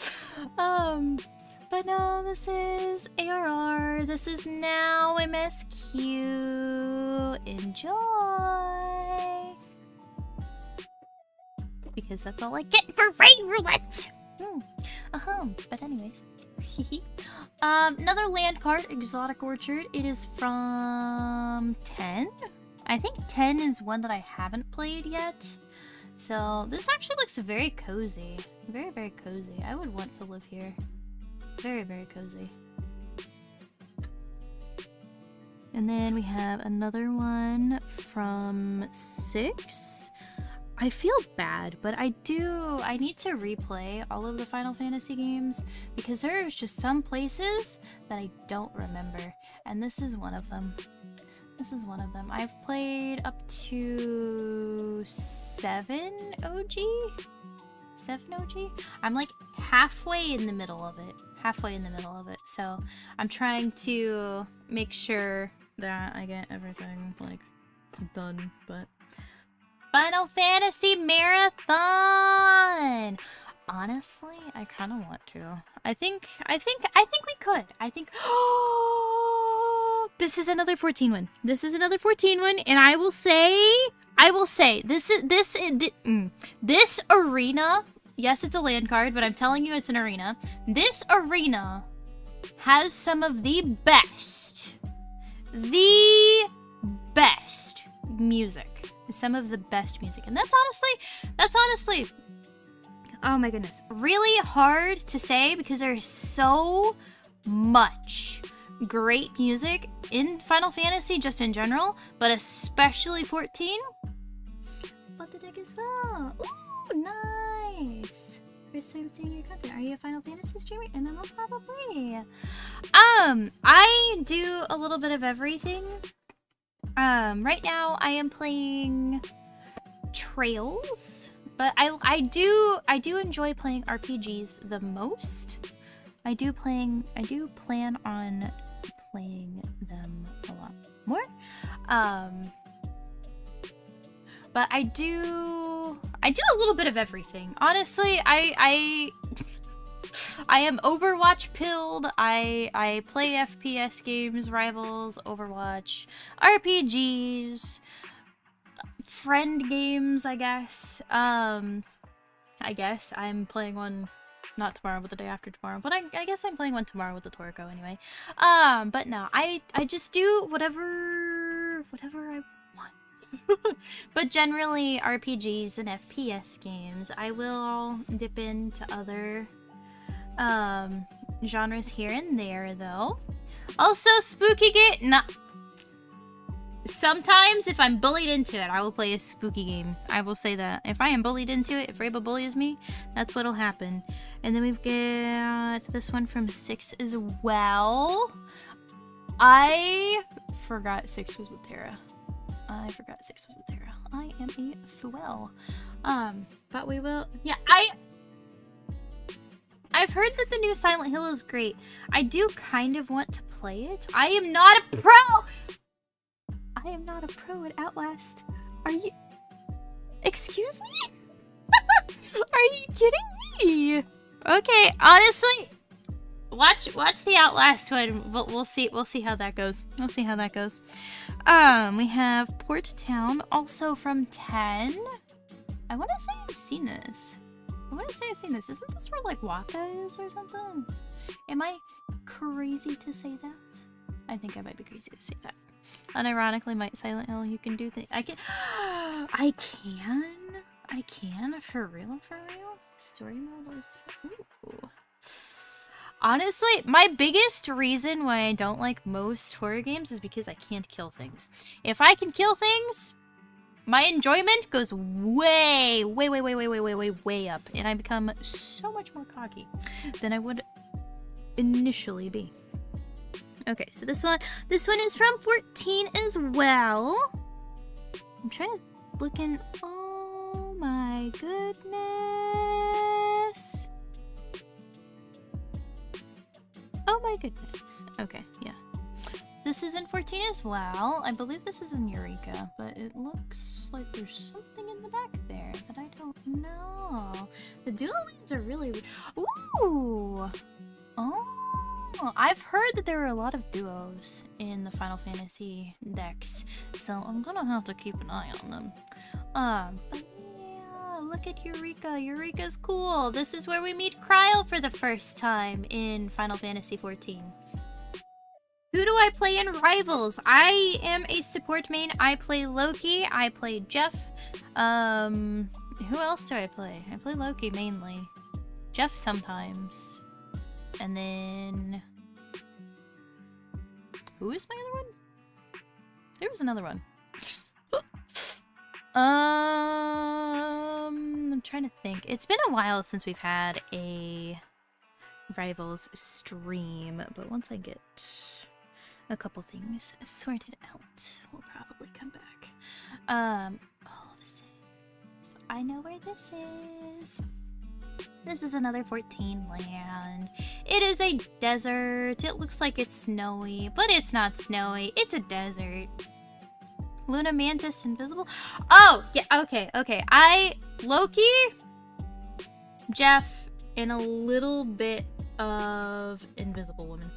But no, this is ARR. This is now MSQ. Enjoy. Because that's all I get for raid roulette. But anyways. Another land card, Exotic Orchard. It is from 10. I think 10 is one that I haven't played yet. So this actually looks very cozy. Very, very cozy. I would want to live here. Very, very cozy. And then we have another one from 6. I feel bad, but I need to replay all of the Final Fantasy games because there's just some places that I don't remember. And this is one of them. I've played up to 7 OG? 7 OG? I'm like halfway in the middle of it. So I'm trying to make sure that I get everything like done, but Final Fantasy Marathon. Honestly, I kind of want to. I think we could. This is another 14 one. And I will say this arena. Yes, it's a land card, but I'm telling you it's an arena. This arena has some of the best music. Some of the best music. And that's honestly, oh my goodness, really hard to say because there's so much great music in Final Fantasy just in general, but especially 14. What the deck is well? Ooh, nice. First time seeing your content. Are you a Final Fantasy streamer? MMO probably. I do a little bit of everything. Right now I am playing Trails, but I do enjoy playing RPGs the most. I do plan on playing them a lot more. But I do a little bit of everything. Honestly, I am Overwatch pilled. I play FPS games, Rivals, Overwatch, RPGs, friend games, I guess. I guess I'm playing one not tomorrow, but the day after tomorrow. But I guess I'm playing one tomorrow with the Torakko anyway. But no, I just do whatever I want. But generally RPGs and FPS games. I will dip into other genres here and there though. Also spooky game. Sometimes if I'm bullied into it, I will play a spooky game. I will say that. If I am bullied into it, if Reba bullies me, that's what'll happen. And then we've got this one from 6 as well. I forgot 6 was with Terra. I am a fool. But we will. Yeah, I've heard that the new Silent Hill is great. I do kind of want to play it. I am not a pro at Outlast. Are you? Excuse me? Are you kidding me? Okay, honestly, watch the Outlast one. We'll see how that goes. We'll see how that goes. We have Port Town, also from 10. I want to say I've seen this. Isn't this where like Waka is or something? Am I crazy to say that? I think I might be crazy to say that. Unironically, might Silent Hill, you can do things. I can? For real? Story mode? Ooh. Honestly, my biggest reason why I don't like most horror games is because I can't kill things. If I can kill things, my enjoyment goes way up, and I become so much more cocky than I would initially be. Okay, so this one is from 14 as well. I'm trying to look in. Oh my goodness. Oh my goodness. Okay, yeah. This is in 14 as well. I believe this is in Eureka, but it looks like there's something in the back there that I don't know. The dual lanes are really... Ooh! Oh, I've heard that there are a lot of duos in the Final Fantasy decks, so I'm gonna have to keep an eye on them. But yeah, look at Eureka. Eureka's cool. This is where we meet Cryle for the first time in Final Fantasy XIV. Who do I play in Rivals? I am a support main. I play Loki. I play Jeff. Who else do I play? I play Loki mainly. Jeff sometimes. And then... Who is my other one? There was another one. I'm trying to think. It's been a while since we've had a Rivals stream, but once I get a couple things sorted out, we'll probably come back. Oh, this is... I know where this is. This is another 14 land. It is a desert. It looks like it's snowy, but it's not snowy. It's a desert. Luna Mantis Invisible. Oh, yeah, okay. Loki, Jeff, and a little bit of Invisible Woman.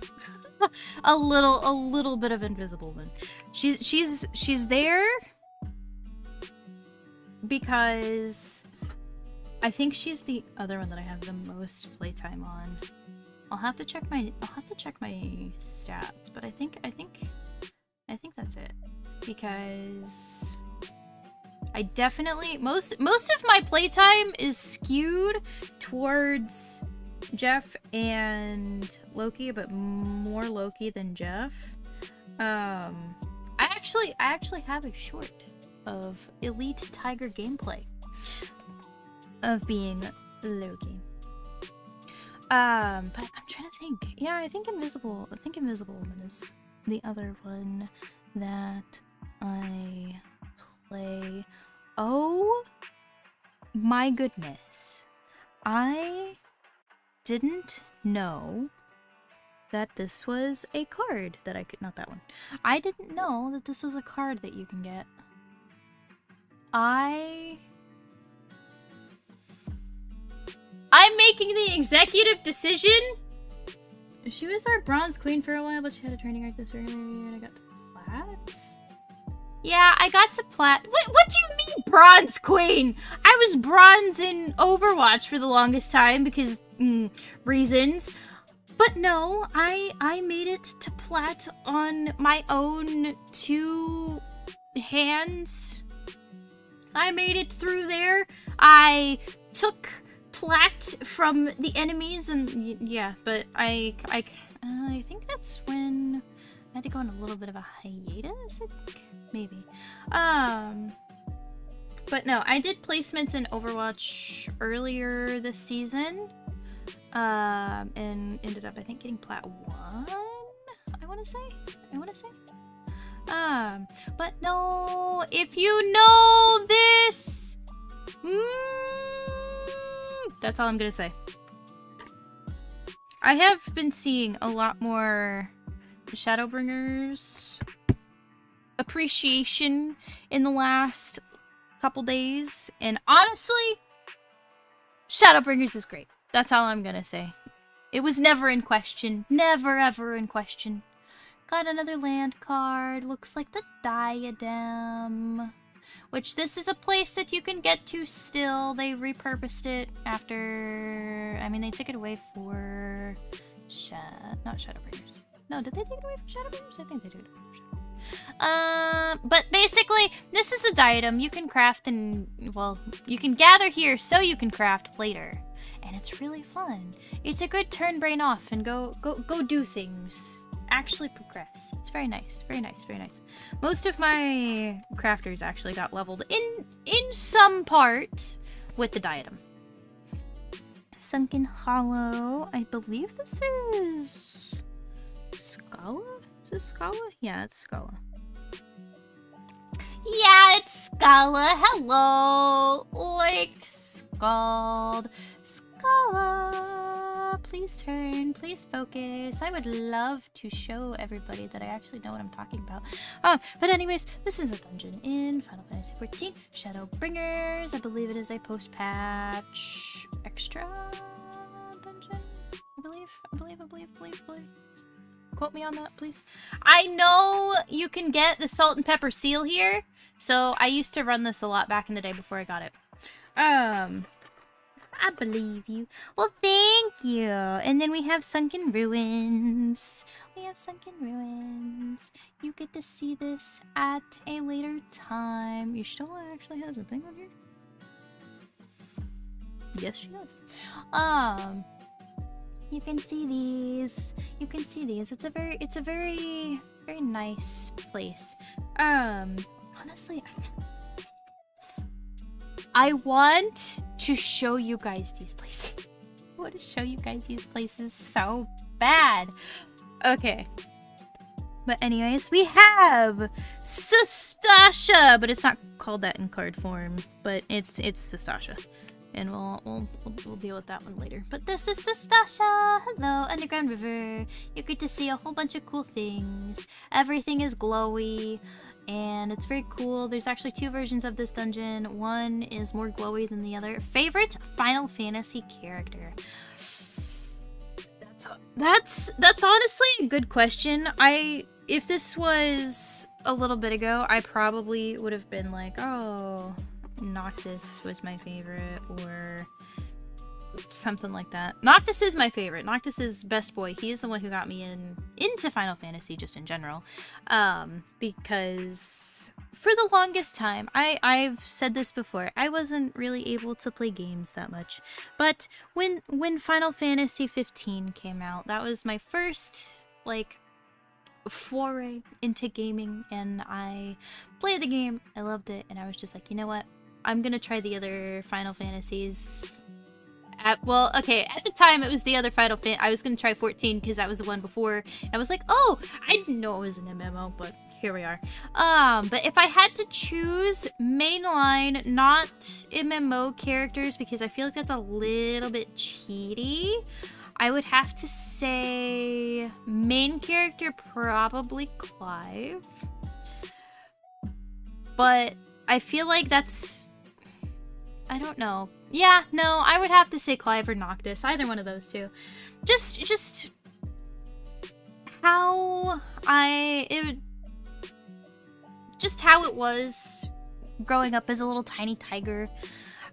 a little bit of Invisible Woman. She's there because I think she's the other one that I have the most playtime on. I'll have to check my stats, but I think that's it. Because I definitely most of my playtime is skewed towards Jeff and Loki, but more Loki than Jeff. I actually have a short of Elite Tiger gameplay of being Loki. But I'm trying to think. Yeah, I think Invisible Woman is the other one that I play. Oh my goodness. I didn't know that this was a card that I could... Not that one. I didn't know that this was a card that you can get. I'm making the executive decision. She was our bronze queen for a while, but she had a training arc this earlier and I got to plat. Yeah, I got to plat. What do you mean bronze queen? I was bronze in Overwatch for the longest time because reasons. But no, I made it to plat on my own 2 hands. I made it through there. I took plat from the enemies and yeah, but I think that's when I had to go on a little bit of a hiatus, I think. Maybe. But no, I did placements in Overwatch earlier this season. And ended up, I think, getting plat 1, I want to say. But no, if you know this, that's all I'm gonna say. I have been seeing a lot more Shadowbringers appreciation in the last couple days, and honestly, Shadowbringers is great. That's all I'm gonna say. It was never in question. Never, ever in question. Got another land card. Looks like the Diadem. Which, this is a place that you can get to still. They repurposed it after... I mean, they took it away for... not Shadowbringers. No, did they take it away from Shadowbringers? I think they took it away from Shadowbringers. But basically, this is a diadem. You can craft and... Well, you can gather here so you can craft later. And it's really fun. It's a good turn brain off and go do things. Actually progress. It's very nice. Very nice. Very nice. Most of my crafters actually got leveled in some part with the diadem. Sunken Hollow. I believe this is Scala? Is this Scala? Yeah, it's Scala. Yeah, it's Scala. Hello. Like Scald. Scala. Please turn. Please focus. I would love to show everybody that I actually know what I'm talking about. But anyways, this is a dungeon in Final Fantasy XIV. Shadowbringers. I believe it is a post-patch extra dungeon. I believe. Quote me on that, please. I know you can get the salt and pepper seal here. So I used to run this a lot back in the day before I got it. I believe you. Well, thank you. And then we have Sunken Ruins. You get to see this at a later time. Your Stola actually has a thing on here? Yes, she does. You can see these. It's a very nice place. Honestly, I want to show you guys these places. I want to show you guys these places so bad. Okay. But anyways, we have Sestasha, but it's not called that in card form. But it's Sestasha, and we'll deal with that one later. But this is Sestasha. Hello, Underground River. You get to see a whole bunch of cool things. Everything is glowy. And it's very cool. There's actually two versions of this dungeon. One is more glowy than the other. Favorite Final Fantasy character? That's honestly a good question. If this was a little bit ago, I probably would have been like, oh, Noctis was my favorite, or something like that. Noctis is my favorite. Noctis is best boy. He is the one who got me into Final Fantasy just in general. Because for the longest time, I've said this before, I wasn't really able to play games that much. But when Final Fantasy 15 came out, that was my first like foray into gaming, and I played the game. I loved it, and I was just like, you know what? I'm gonna try the other Final Fantasies. At the time it was the other Final Fantasy. I was gonna try 14 because that was the one before. And I was like, oh, I didn't know it was an MMO, but here we are. But if I had to choose mainline, not MMO characters, because I feel like that's a little bit cheaty, I would have to say main character probably Clive. But I feel like that's... I don't know. Yeah, no, I would have to say Clive or Noctis. Either one of those two. Just how how it was growing up as a little tiny tiger.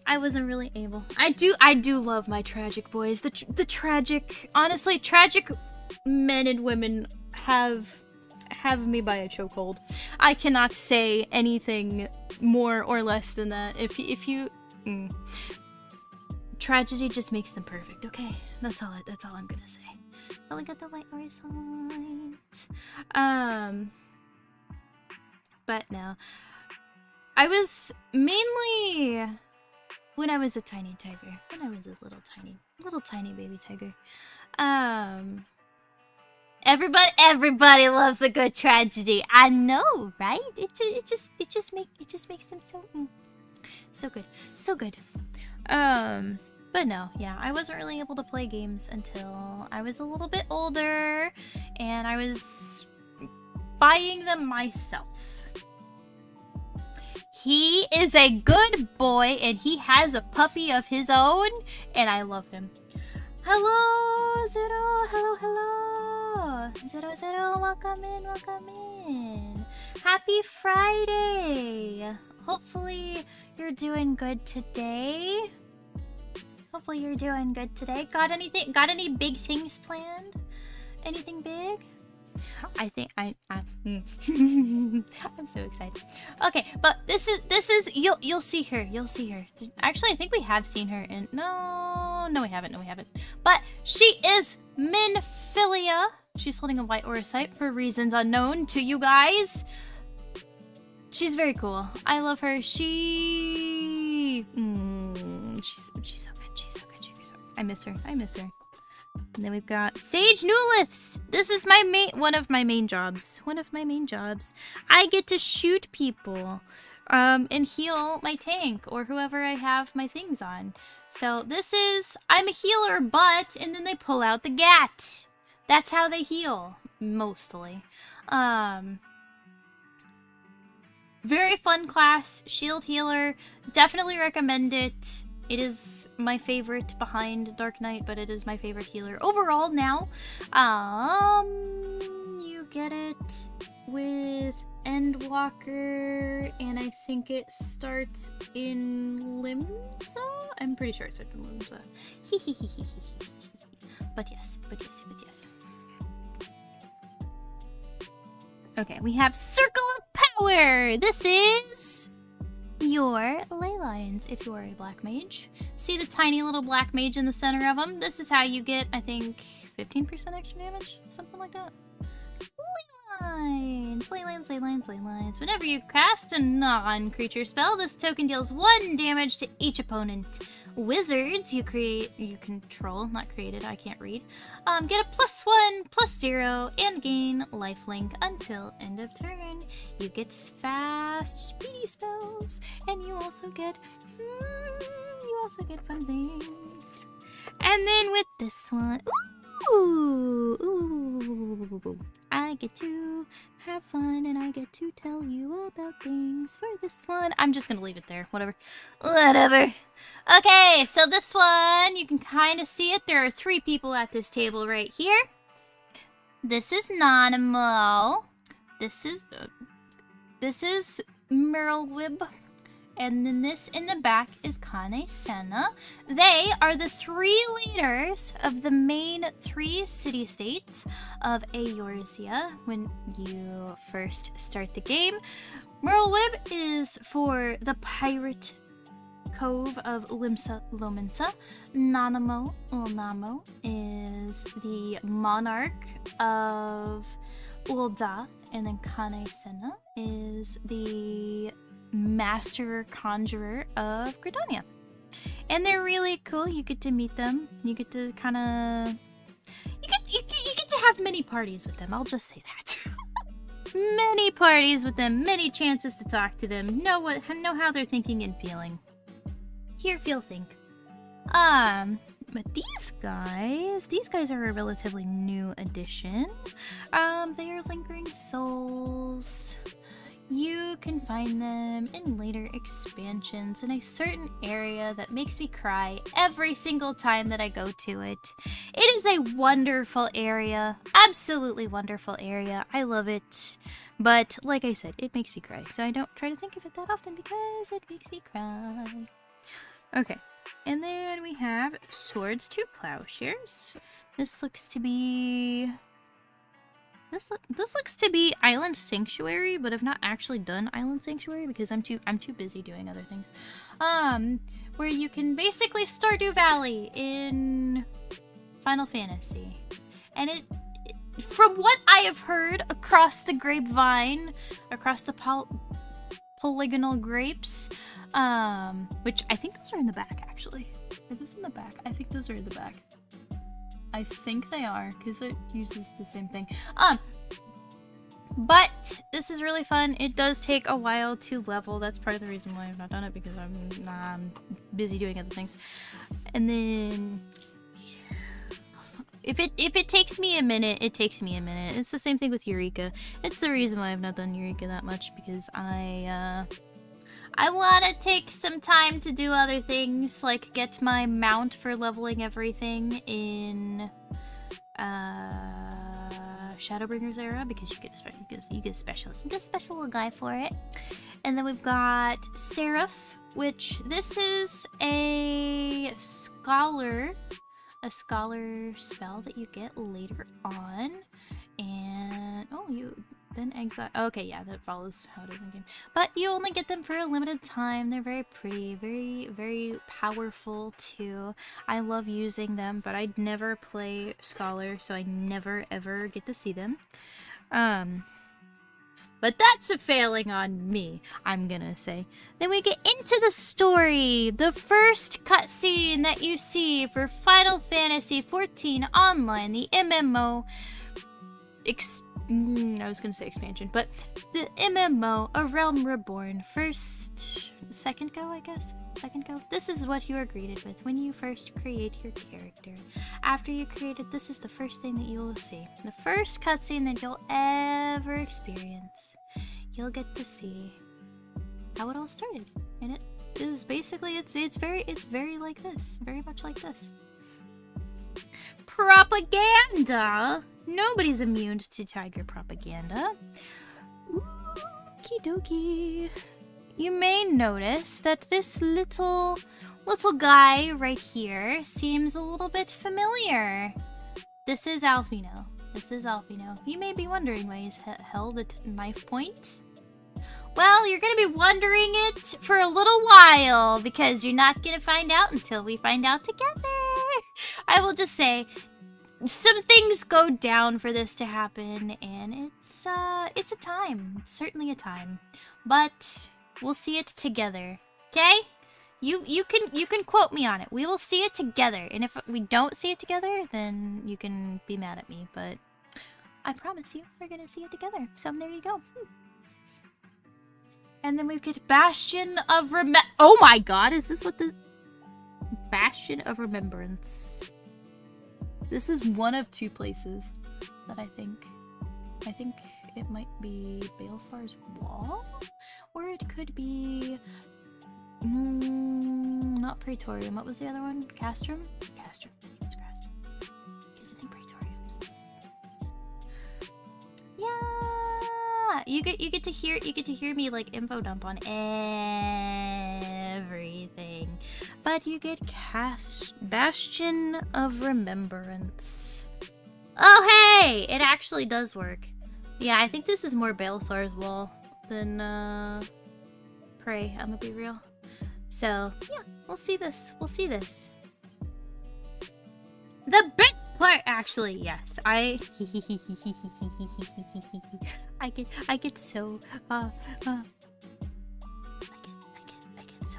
I wasn't really able. I do love my tragic boys. The tragic, honestly, tragic men and women have me by a chokehold. I cannot say anything more or less than that. If you tragedy just makes them perfect, okay? That's all I'm gonna say. Oh, we got the white horizont. But no. I was mainly when I was a tiny tiger. When I was a little tiny baby tiger. Everybody loves a good tragedy. I know, right? It just makes them so good. So good. But no, yeah, I wasn't really able to play games until I was a little bit older, and I was buying them myself. He is a good boy, and he has a puppy of his own, and I love him. Hello, Zero. Hello. Zero, welcome in. Happy Friday. Hopefully you're doing good today. Got any big things planned? Anything big? I think I'm so excited. Okay, but this is you'll see her. Actually, I think we have seen her in no we haven't. But she is Minfilia. She's holding a white aura sight for reasons unknown to you guys. She's very cool. I love her. She's so good. I miss her. And then we've got Sage Newliths. This is one of my main jobs. I get to shoot people and heal my tank or whoever I have my things on. So I'm a healer, and then they pull out the gat. That's how they heal, mostly. Very fun class, shield healer. Definitely recommend it. It is my favorite behind Dark Knight, but it is my favorite healer overall now. You get it with Endwalker, and I think it starts in Limsa? I'm pretty sure it starts in Limsa. But yes. Okay, we have Circle of Power! This is your ley lines if you are a black mage. See the tiny little black mage in the center of them? This is how you get, I think, 15% extra damage? Something like that. Ley lines. Whenever you cast a non-creature spell, this token deals 1 damage to each opponent. Wizards you control, not created, I can't read, get a +1/+0 and gain lifelink until end of turn. You get fast, speedy spells, and you also get fun things. And then with this one, I get to have fun and I get to tell you about things for this one. I'm just gonna leave it there. Whatever. Okay, so this one, you can kind of see it. There are 3 people at this table right here. This is Nanamo. This is Merlwib. And then this in the back is Kane Senna. They are the 3 leaders of the main 3 city-states of Eorzea when you first start the game. Merlwib is for the pirate cove of Lominsa. Nanamo is the monarch of Ul'dah. And then Kane Senna is the master conjurer of Gridania. And they're really cool. You get to meet them. You get to kind of you get to have many parties with them. I'll just say that. Many parties with them, many chances to talk to them, know how they're thinking and feeling. Hear, feel, think. But these guys are a relatively new addition. They are Lingering Souls. You can find them in later expansions in a certain area that makes me cry every single time that I go to it. It is a wonderful area. Absolutely wonderful area. I love it. But like I said, it makes me cry. So I don't try to think of it that often because it makes me cry. Okay. And then we have Swords to Plowshares. This looks to be Island Sanctuary, but I've not actually done Island Sanctuary because I'm too busy doing other things. Where you can basically Stardew Valley in Final Fantasy. And it from what I have heard across the grapevine, across the polygonal grapes, which I think those are in the back actually. Are those in the back? I think those are in the back. I think they are, because it uses the same thing. But this is really fun. It does take a while to level. That's part of the reason why I've not done it, because I'm busy doing other things. And then if it takes me a minute, it takes me a minute. It's the same thing with Eureka. It's the reason why I've not done Eureka that much, because I I want to take some time to do other things, like get my mount for leveling everything in Shadowbringers era, because you get a special guy for it. And then we've got Seraph, which this is a scholar spell that you get later on. And you then exile. Okay, yeah, that follows how it is in game. But you only get them for a limited time. They're very pretty, very, very powerful too. I love using them, but I never play Scholar, so I never ever get to see them. But that's a failing on me, I'm gonna say. Then we get into the story. The first cutscene that you see for Final Fantasy XIV Online, the MMO. I was gonna say expansion, but the MMO, A Realm Reborn. Second go, I guess? Second go? This is what you are greeted with when you first create your character. After you create it, this is the first thing that you will see. The first cutscene that you'll ever experience. You'll get to see how it all started. And it is basically, it's very like this. Very much like this. Propaganda! Nobody's immune to tiger propaganda. Okie dokie. You may notice that this little guy right here seems a little bit familiar. This is Alfino. You may be wondering why he's held at knife point. Well, you're gonna be wondering it for a little while, because you're not gonna find out until we find out together. I will just say, some things go down for this to happen, and it's a time. It's certainly a time. But we'll see it together. Okay? You can quote me on it. We will see it together. And if we don't see it together, then you can be mad at me, but I promise you we're gonna see it together. So there you go. And then we've got Bastion of Oh my god, is this what the Bastion of Remembrance? This is one of two places that I think it might be Baelsar's Wall, or it could be not Praetorium. What was the other one? Castrum? Castrum. I think it's Castrum. Because I think Praetorium's. Yeah, you get to hear me like info dump on everything. But you get Bastion of Remembrance. Oh hey! It actually does work. Yeah, I think this is more Baelsar's Wall than Prey, I'm gonna be real. So, yeah, we'll see this. The best part, actually, yes, I get so I get so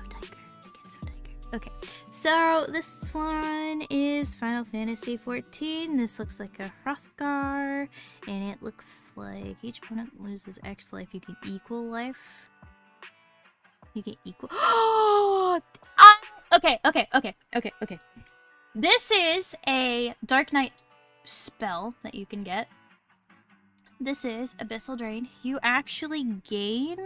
tiger. Okay, so this one is Final Fantasy XIV. This looks like a Hrothgar, and it looks like each opponent loses X life. You can equal life. Okay. This is a Dark Knight spell that you can get. This is Abyssal Drain. You actually gain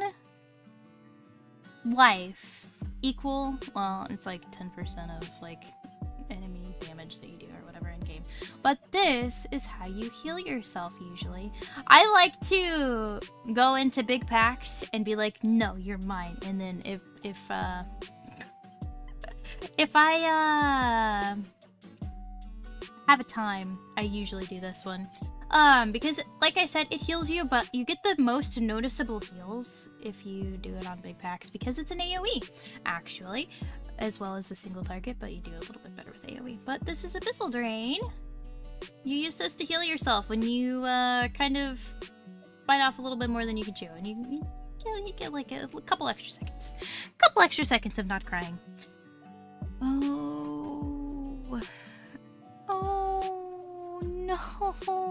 life equal, well, it's like 10% of like enemy damage that you do or whatever in game. But this is how you heal yourself usually. I like to go into big packs and be like, no, you're mine. And then if I have a time, I usually do this one. Because like I said, it heals you, but you get the most noticeable heals if you do it on big packs, because it's an AoE, actually, as well as a single target, but you do a little bit better with AoE. But this is Abyssal Drain. You use this to heal yourself when you kind of bite off a little bit more than you can chew, and you get like a couple extra seconds. Couple extra seconds of not crying. Oh no,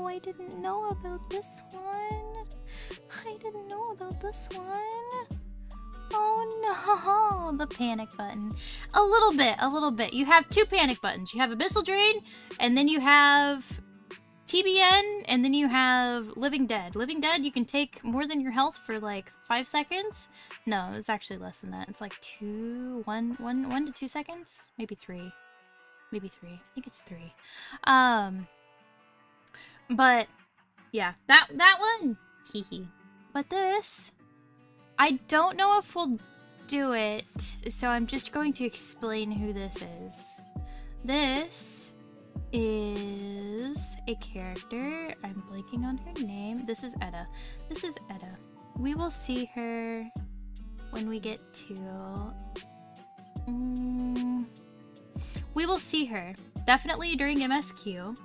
I didn't know about this one. Oh no, the panic button. A little bit. You have two panic buttons. You have Abyssal Drain, and then you have TBN, and then you have Living Dead. Living Dead, you can take more than your health for like 5 seconds. No, it's actually less than that. It's like 1 to 2 seconds, maybe 3. Maybe 3. I think it's 3. But yeah, that one. Hee hee. But this, I don't know if we'll do it, so I'm just going to explain who this is. This is a character. I'm blanking on her name. This is Edda. This is Edda. We will see her when we get to... we will see her. Definitely during MSQ.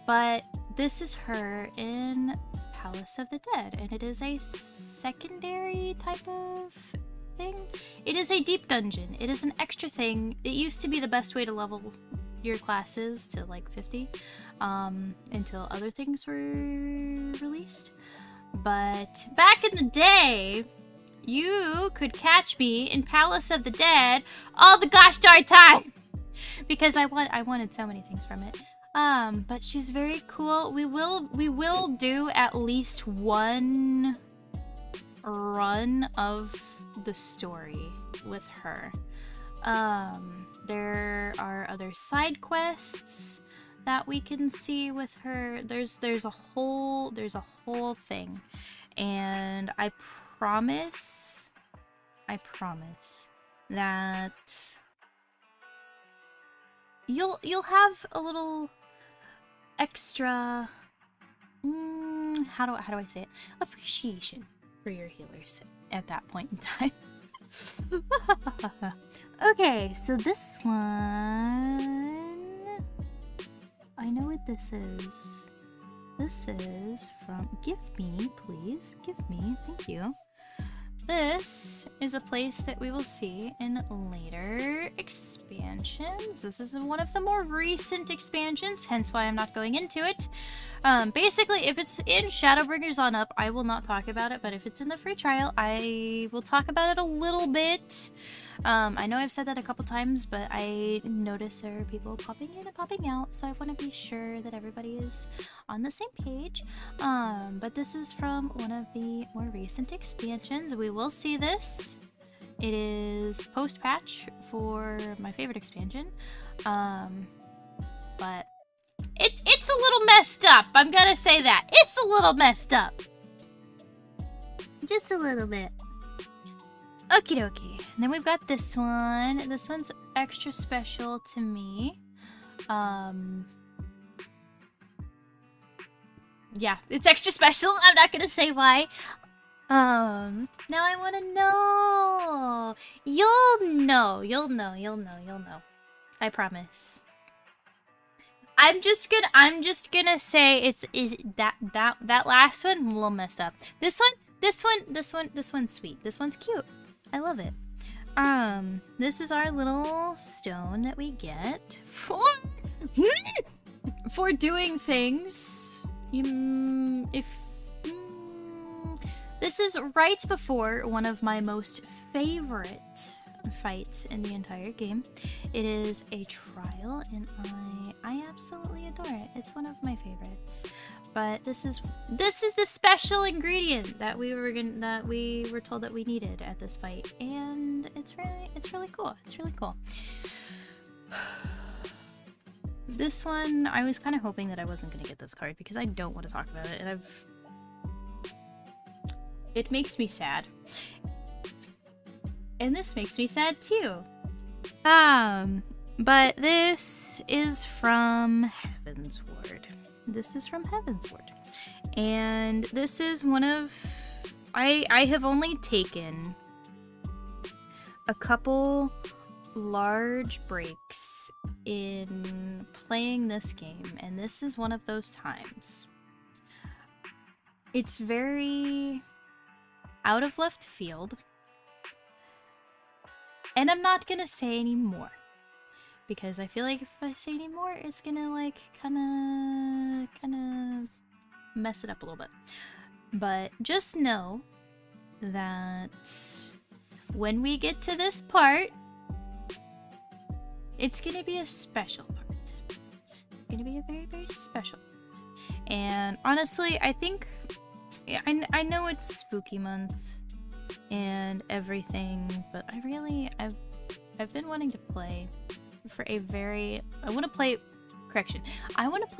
But this is her in Palace of the Dead, and it is a secondary type of thing. It is a deep dungeon. It is an extra thing. It used to be the best way to level your classes to like 50 until other things were released. But back in the day, you could catch me in Palace of the Dead all the gosh darn time because I wanted so many things from it. But she's very cool. We will do at least one run of the story with her. There are other side quests that we can see with her. There's a whole thing, and I promise that you'll have a little extra how do I say it? Appreciation for your healers at that point in time. Okay, so this one, I know what this is. This is from Give Me, please. Give Me, thank you. This is a place that we will see in later expansions. This is one of the more recent expansions, hence why I'm not going into it. Basically, if it's in Shadowbringers on up, I will not talk about it, but if it's in the free trial, I will talk about it a little bit. I know I've said that a couple times, but I notice there are people popping in and popping out, so I want to be sure that everybody is on the same page. But this is from one of the more recent expansions. We will see this. It is post-patch for my favorite expansion. But it's a little messed up. I'm gonna say that. It's a little messed up. Just a little bit. Okie dokie. And then we've got this one. This one's extra special to me. Yeah, it's extra special. I'm not gonna say why. Now I wanna know. You'll know. I promise. I'm just gonna say that last one a little messed up. This one's sweet. This one's cute. I love it. This is our little stone that we get for doing things. This is right before one of my most favorite fights in the entire game. It is a trial, and I absolutely adore it. It's one of my favorites. But this is the special ingredient that we were told that we needed at this fight, and it's really cool. It's really cool. This one, I was kind of hoping that I wasn't gonna get this card because I don't want to talk about it, and it makes me sad. And this makes me sad too. But this is from Heavensward. This is from Heavensward. And this is one of... I have only taken a couple large breaks in playing this game, and this is one of those times. It's very out of left field. And I'm not gonna say any more, because I feel like if I say any more, it's gonna like kind of mess it up a little bit. But just know that when we get to this part, it's gonna be a special part. It's gonna be a very, very special part. And honestly, I think I know it's spooky month and everything, but I've been wanting to play for a very I want to play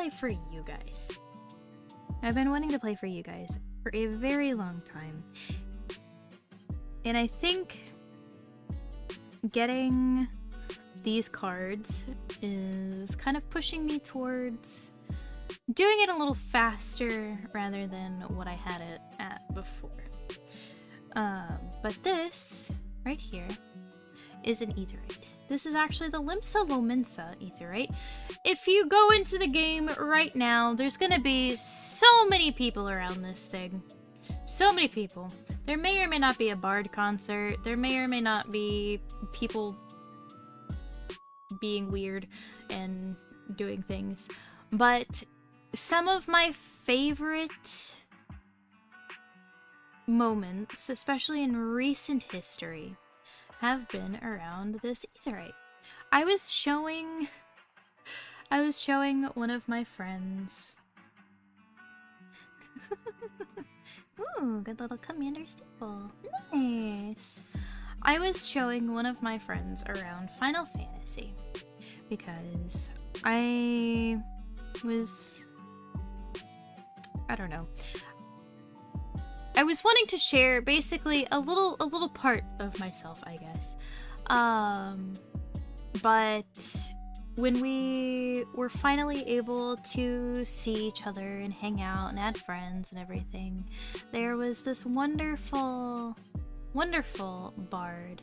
for you guys. I've been wanting to play for you guys for a very long time. And I think getting these cards is kind of pushing me towards doing it a little faster rather than what I had it at before. But this right here is an aetheryte. This is actually the Limsa Lominsa aetheryte. If you go into the game right now, there's gonna be so many people around this thing. So many people. There may or may not be a bard concert. There may or may not be people being weird and doing things. But some of my favorite moments, especially in recent history, have been around this aetheryte. I was showing one of my friends. Ooh, good little commander staple. Nice. I was showing one of my friends around Final Fantasy because I don't know. I was wanting to share basically a little part of myself, I guess. But when we were finally able to see each other and hang out and add friends and everything, there was this wonderful bard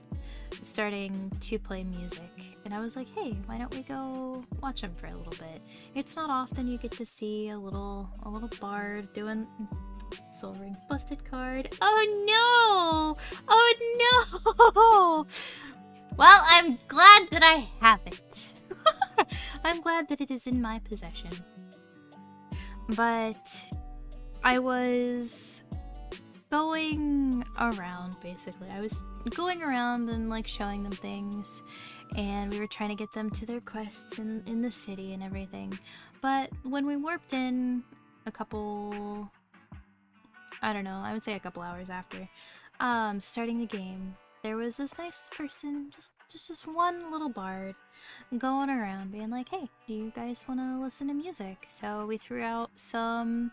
starting to play music, and I was like, hey, why don't we go watch him for a little bit? It's not often you get to see a little bard doing Soul Ring busted card. Oh no! Well, I'm glad that I have it. I'm glad that it is in my possession. But I was going around, basically. I was going around and like showing them things, and we were trying to get them to their quests in the city and everything. But when we warped in a couple, I don't know, I would say a couple hours after starting the game, there was this nice person, just this one little bard, going around being like, hey, do you guys want to listen to music? So we threw out some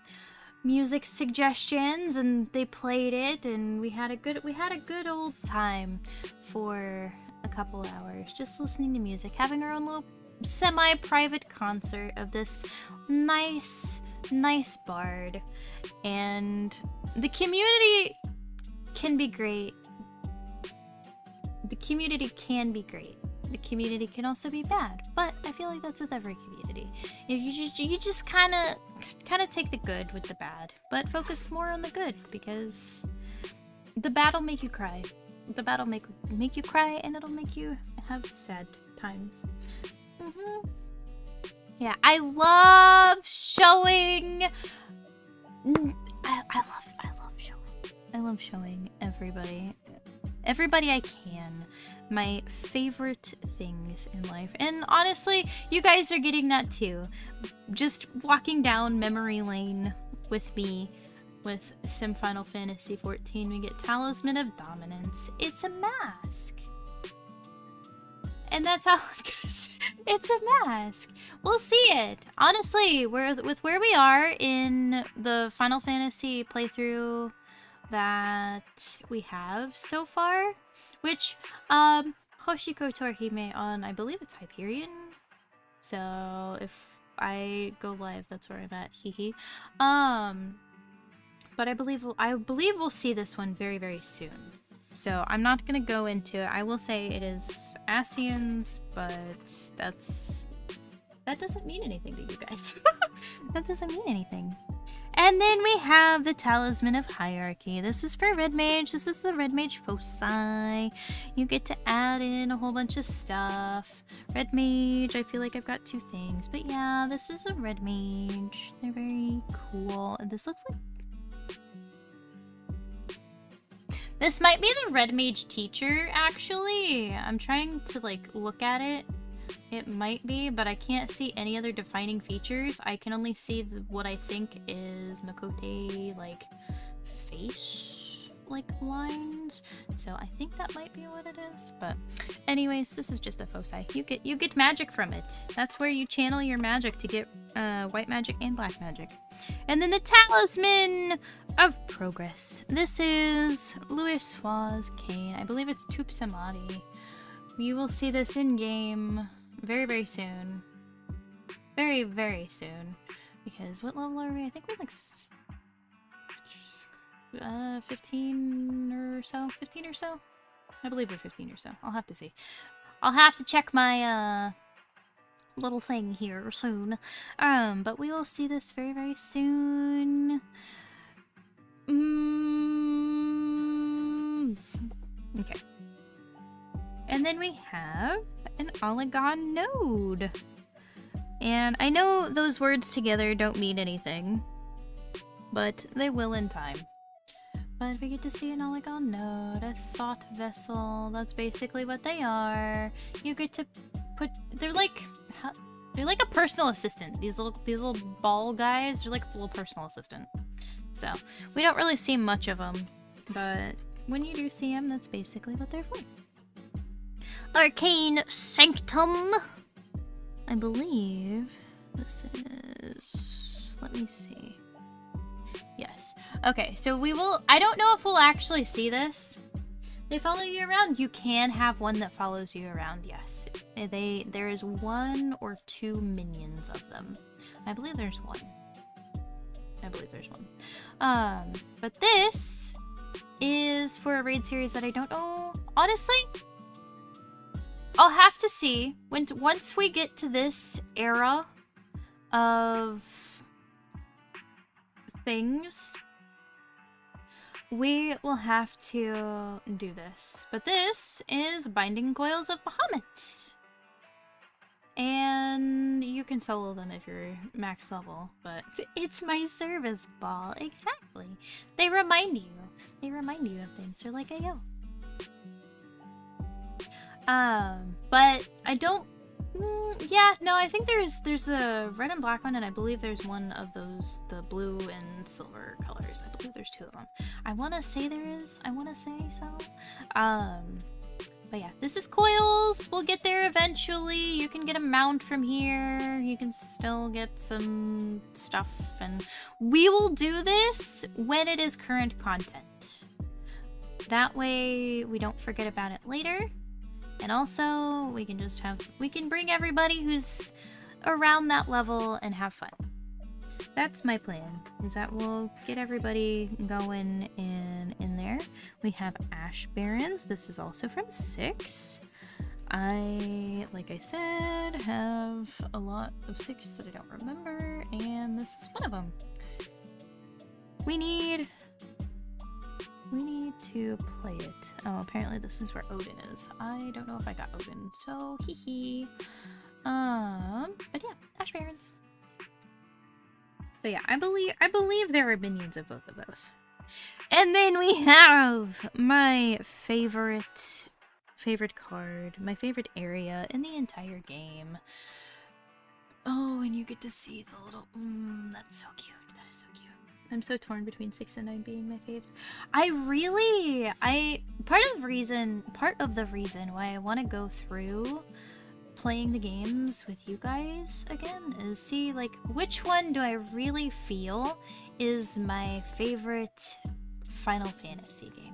music suggestions and they played it, and we had a good old time for a couple hours just listening to music, having our own little semi-private concert of this nice bard. And the community can be great. The community can be great. The community can also be bad, but I feel like that's with every community. You just kind of take the good with the bad, but focus more on the good, because the bad will make you cry. The bad will make you cry, and it'll make you have sad times. Yeah, I love showing. I love showing. I love showing everybody I can my favorite things in life. And honestly, you guys are getting that too. Just walking down memory lane with me with some Final Fantasy 14, we get Talisman of Dominance. It's a mask. And that's all I'm gonna say. It's a mask. We'll see it. Honestly, with where we are in the Final Fantasy playthrough that we have so far, which Hoshiko Torahime on, I believe it's Hyperion. So if I go live, that's where I'm at. Hehe. But I believe we'll see this one very, very soon. So I'm not gonna go into it. I will say it is Asians, but that doesn't mean anything to you guys. That doesn't mean anything. And then we have the Talisman of Hierarchy. This is for Red Mage. This is the Red Mage Foci. You get to add in a whole bunch of stuff. Red Mage, I feel like I've got two things. But yeah, this is a Red Mage. They're very cool. And this looks like... This might be the Red Mage teacher, actually. I'm trying to, like, look at it It might be, but I can't see any other defining features. I can only see what I think is Makote, like, face-like lines. So I think that might be what it is. But anyways, this is just a foci. You get magic from it. That's where you channel your magic to get white magic and black magic. And then the Talisman of Progress. This is Louis Sua's cane. I believe it's Tup Samadhi. You will see this in-game very, very soon. Very, very soon. Because what level are we? I think we're like 15 or so. 15 or so? I believe we're 15 or so. I'll have to see. I'll have to check my little thing here soon. But we will see this very, very soon. Okay. And then we have an Oligon node. And I know those words together don't mean anything, but they will in time. But we get to see an Oligon node, a thought vessel. That's basically what they are. You get to put, they're like a personal assistant. These little ball guys, they're like a little personal assistant. So we don't really see much of them, but when you do see them, that's basically what they're for. Arcane Sanctum. I believe this is, let me see. Yes. Okay, so we will, I don't know if we'll actually see this. They follow you around. You can have one that follows you around, yes. There is 1 or 2 minions of them. I believe there's one. But this is for a raid series that I don't know. Honestly, I'll have to see once we get to this era of things. We will have to do this. But this is Binding Coils of Bahamut. And you can solo them if you're max level, but it's my service ball. Exactly. They remind you. They remind you of things. They're like, yo. But I don't, yeah, no, I think there's a red and black one, and I believe there's one of those, the blue and silver colors. I believe there's 2 of them. I want to say there is. I want to say so. But yeah, this is coils. We'll get there eventually. You can get a mount from here. You can still get some stuff, and we will do this when it is current content. That way we don't forget about it later. And also, we can bring everybody who's around that level and have fun. That's my plan, is that we'll get everybody going in there. We have Ash Barons. This is also from 6. Like I said, have a lot of 6 that I don't remember, and this is one of them. We need to play it. Oh, apparently this is where Odin is. I don't know if I got Odin, so hee hee. But yeah, Ash Barons. But yeah, I believe there are minions of both of those. And then we have my favorite card, my favorite area in the entire game. Oh, and you get to see the little, that's so cute. That is so cute. I'm so torn between 6 and 9 being my faves. Part of the reason why I want to go through playing the games with you guys again is see, like, which one do I really feel is my favorite Final Fantasy game.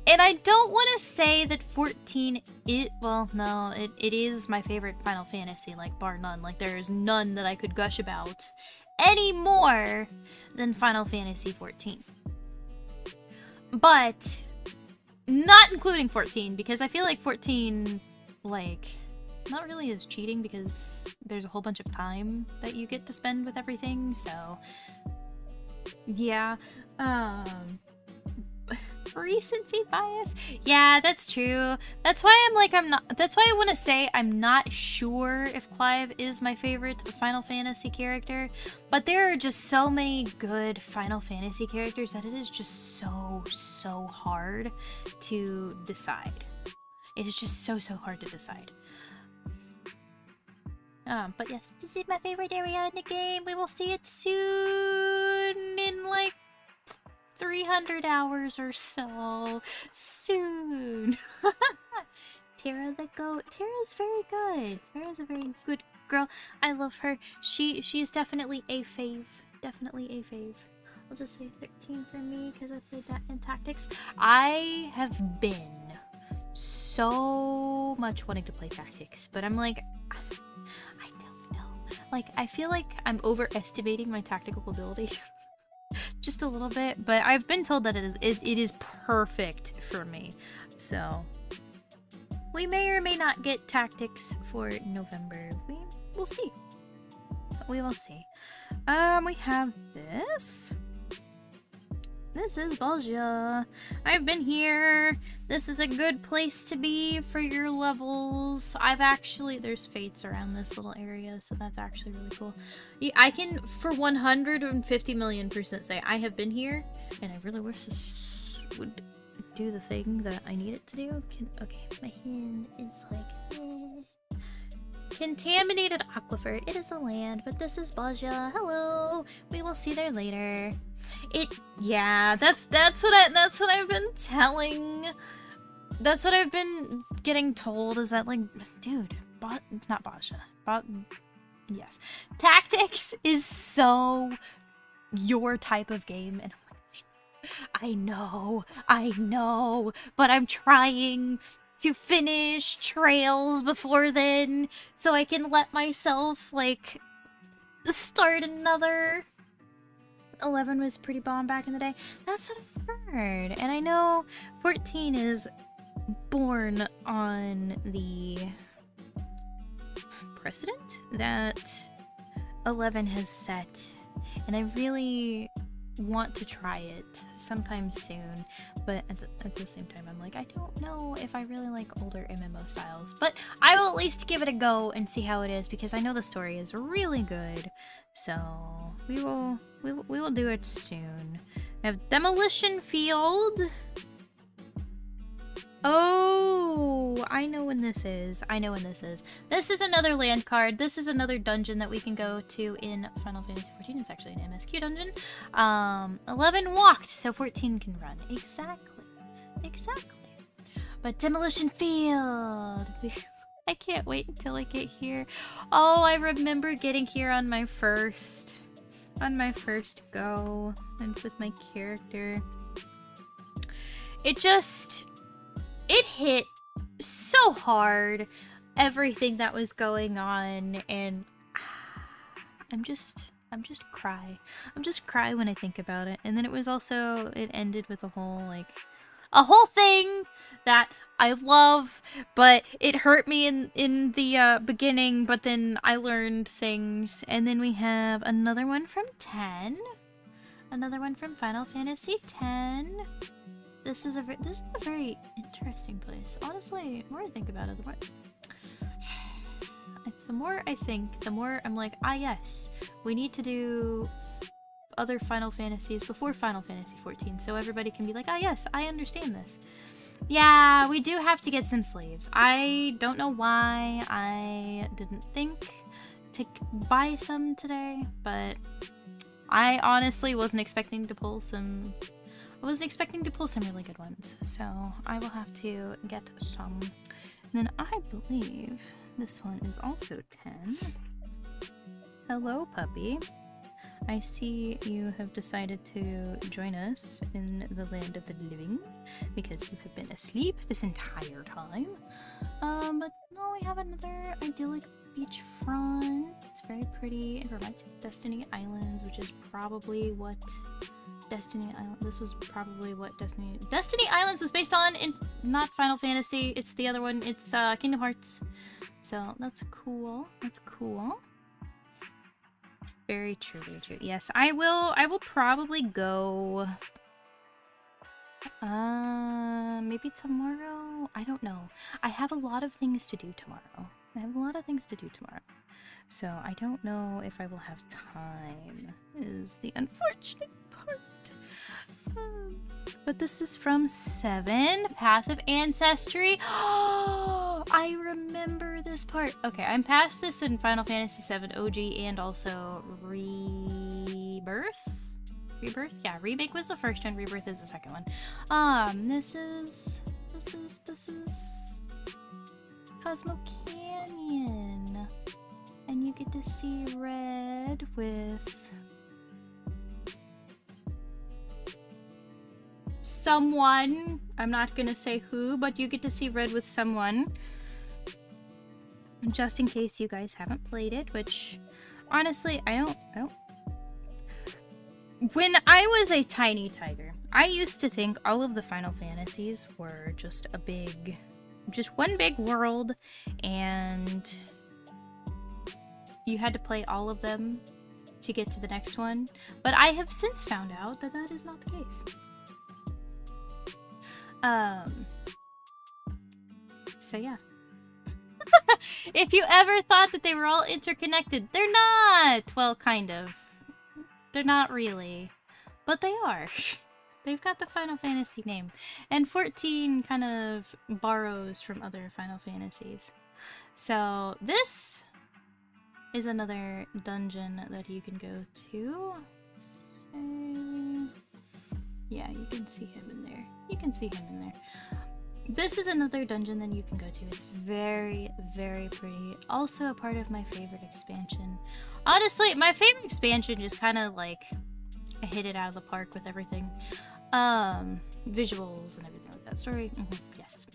And I don't want to say that 14, it is my favorite Final Fantasy, like, bar none. Like, there's none that I could gush about any more than Final Fantasy 14. But not including 14, because I feel like 14, like, not really is cheating, because there's a whole bunch of time that you get to spend with everything, so yeah. Recency bias? Yeah, that's true. That's why that's why I want to say I'm not sure if Clive is my favorite Final Fantasy character, but there are just so many good Final Fantasy characters that it is just so hard to decide. It is just so hard to decide. But yes, this is my favorite area in the game. We will see it soon in like 300 hours or so. Soon. Tara the goat. Tara's very good. Tara's a very good girl. I love her. She's definitely a fave. Definitely a fave. I'll just say 13 for me because I played that in Tactics. I have been so much wanting to play Tactics, but I'm like, I don't know. Like, I feel like I'm overestimating my tactical ability. Just a little bit, but I've been told that it is perfect for me. So we may or may not get Tactics for November. We'll see. We will see. We have this. This is Balja. I've been here. This is a good place to be for your levels. there's fates around this little area, so that's actually really cool. I can, for 150 million% say I have been here, and I really wish this would do the thing that I need it to do. Okay, my hand is like, Contaminated aquifer. It is a land, but this is Balja. Hello. We will see there later. Yeah, that's what I've been telling. That's what I've been getting told, is that, like, dude, not Balja. Yes. Tactics is so your type of game, and I know, but I'm trying to finish Trails before then, so I can let myself, like, start another. 11 was pretty bomb back in the day. That's what I've heard. And I know 14 is born on the precedent that 11 has set. And I really want to try it sometime soon, but at the same time I'm like, I don't know if I really like older MMO styles, but I will at least give it a go and see how it is, because I know the story is really good. So we will do it soon. I have Demolition Field. Oh, I know when this is. This is another land card. This is another dungeon that we can go to in Final Fantasy XIV. It's actually an MSQ dungeon. 11 walked, so 14 can run. Exactly. But Demolition Field. I can't wait until I get here. Oh, I remember getting here on my first go, and with my character. It hit so hard, everything that was going on, and I'm just cry. I'm just cry when I think about it. And then it ended with a whole thing that I love, but it hurt me in the beginning, but then I learned things. And then we have another one from 10. Another one from Final Fantasy X. This is a very interesting place. Honestly, the more I think about it, the more I think, the more I'm like, yes, we need to do other Final Fantasies before Final Fantasy XIV, so everybody can be like, yes, I understand this. Yeah, we do have to get some sleeves. I don't know why I didn't think to buy some today, but I honestly wasn't expecting to pull some. I wasn't expecting to pull some really good ones, so I will have to get some. And then I believe this one is also 10. Hello, puppy. I see you have decided to join us in the land of the living because you have been asleep this entire time. But no, we have another idyllic beachfront. It's very pretty. It reminds me of Destiny Islands, which is probably what this was probably what Destiny Islands was based on, in not Final Fantasy. It's the other one. It's Kingdom Hearts. So that's cool. Very true, very true. Yes, I will probably go maybe tomorrow. I don't know. I have a lot of things to do tomorrow. So I don't know if I will have time, is the unfortunate part. But this is from 7, Path of Ancestry. I remember this part. Okay, I'm past this in Final Fantasy VII OG and also Rebirth? Rebirth? Yeah, Remake was the first one, Rebirth is the second one. This is Cosmo Canyon. And you get to see Red with someone. I'm not gonna say who, but you get to see Red with someone. Just in case you guys haven't played it, which honestly, I don't. When I was a tiny tiger, I used to think all of the Final Fantasies were just one big world, and you had to play all of them to get to the next one. But I have since found out that that is not the case. So yeah. If you ever thought that they were all interconnected, they're not! Well, kind of. They're not really. But they are. They've got the Final Fantasy name. And 14 kind of borrows from other Final Fantasies. So, this is another dungeon that you can go to. Yeah, you can see him in there. You can see him in there. This is another dungeon that you can go to. It's very, very pretty. Also a part of my favorite expansion. Honestly, my favorite expansion just kind of like hit it out of the park with everything. Visuals and everything like that. Story, yes.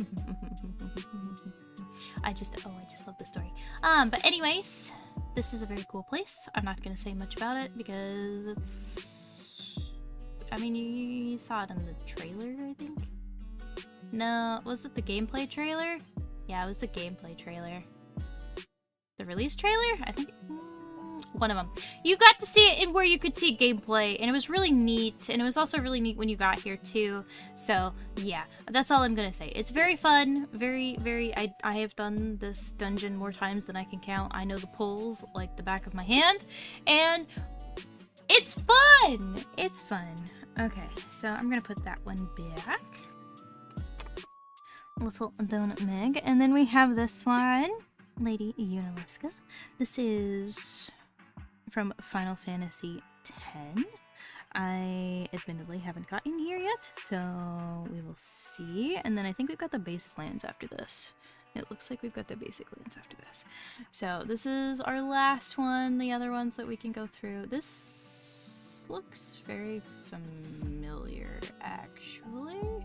I just love the story. But anyways, this is a very cool place. I'm not gonna say much about it because it's... I mean, you saw it in the trailer, I think? No, was it the gameplay trailer? Yeah, it was the gameplay trailer. The release trailer? I think... one of them. You got to see it in where you could see gameplay, and it was really neat, and it was also really neat when you got here too. So yeah, that's all I'm gonna say. It's very fun, very, very... I have done this dungeon more times than I can count. I know the pulls like the back of my hand, and it's fun! It's fun. Okay, so I'm gonna put that one back. Little Donut Meg. And then we have this one, Lady Unaliska. This is from Final Fantasy X. I admittedly haven't gotten here yet, so we will see. And then I think we've got the basic lands after this. It looks like we've got the basic lands after this. So this is our last one, the other ones that we can go through. This looks very familiar, actually.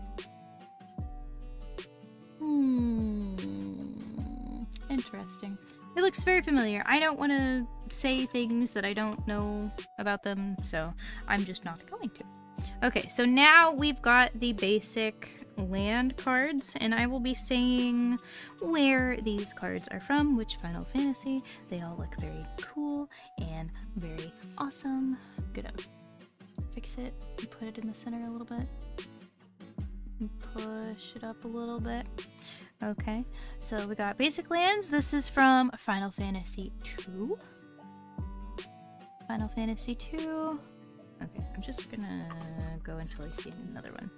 Interesting. It looks very familiar. I don't want to say things that I don't know about them, so I'm just not going to. Okay, so now we've got the basic land cards, and I will be saying where these cards are from, which Final Fantasy. They all look very cool and very awesome. I'm gonna fix it and put it in the center a little bit. Push it up a little bit. Okay, so we got basic lands. This is from Final Fantasy II. Final Fantasy II. Okay, I'm just gonna go until I see another one.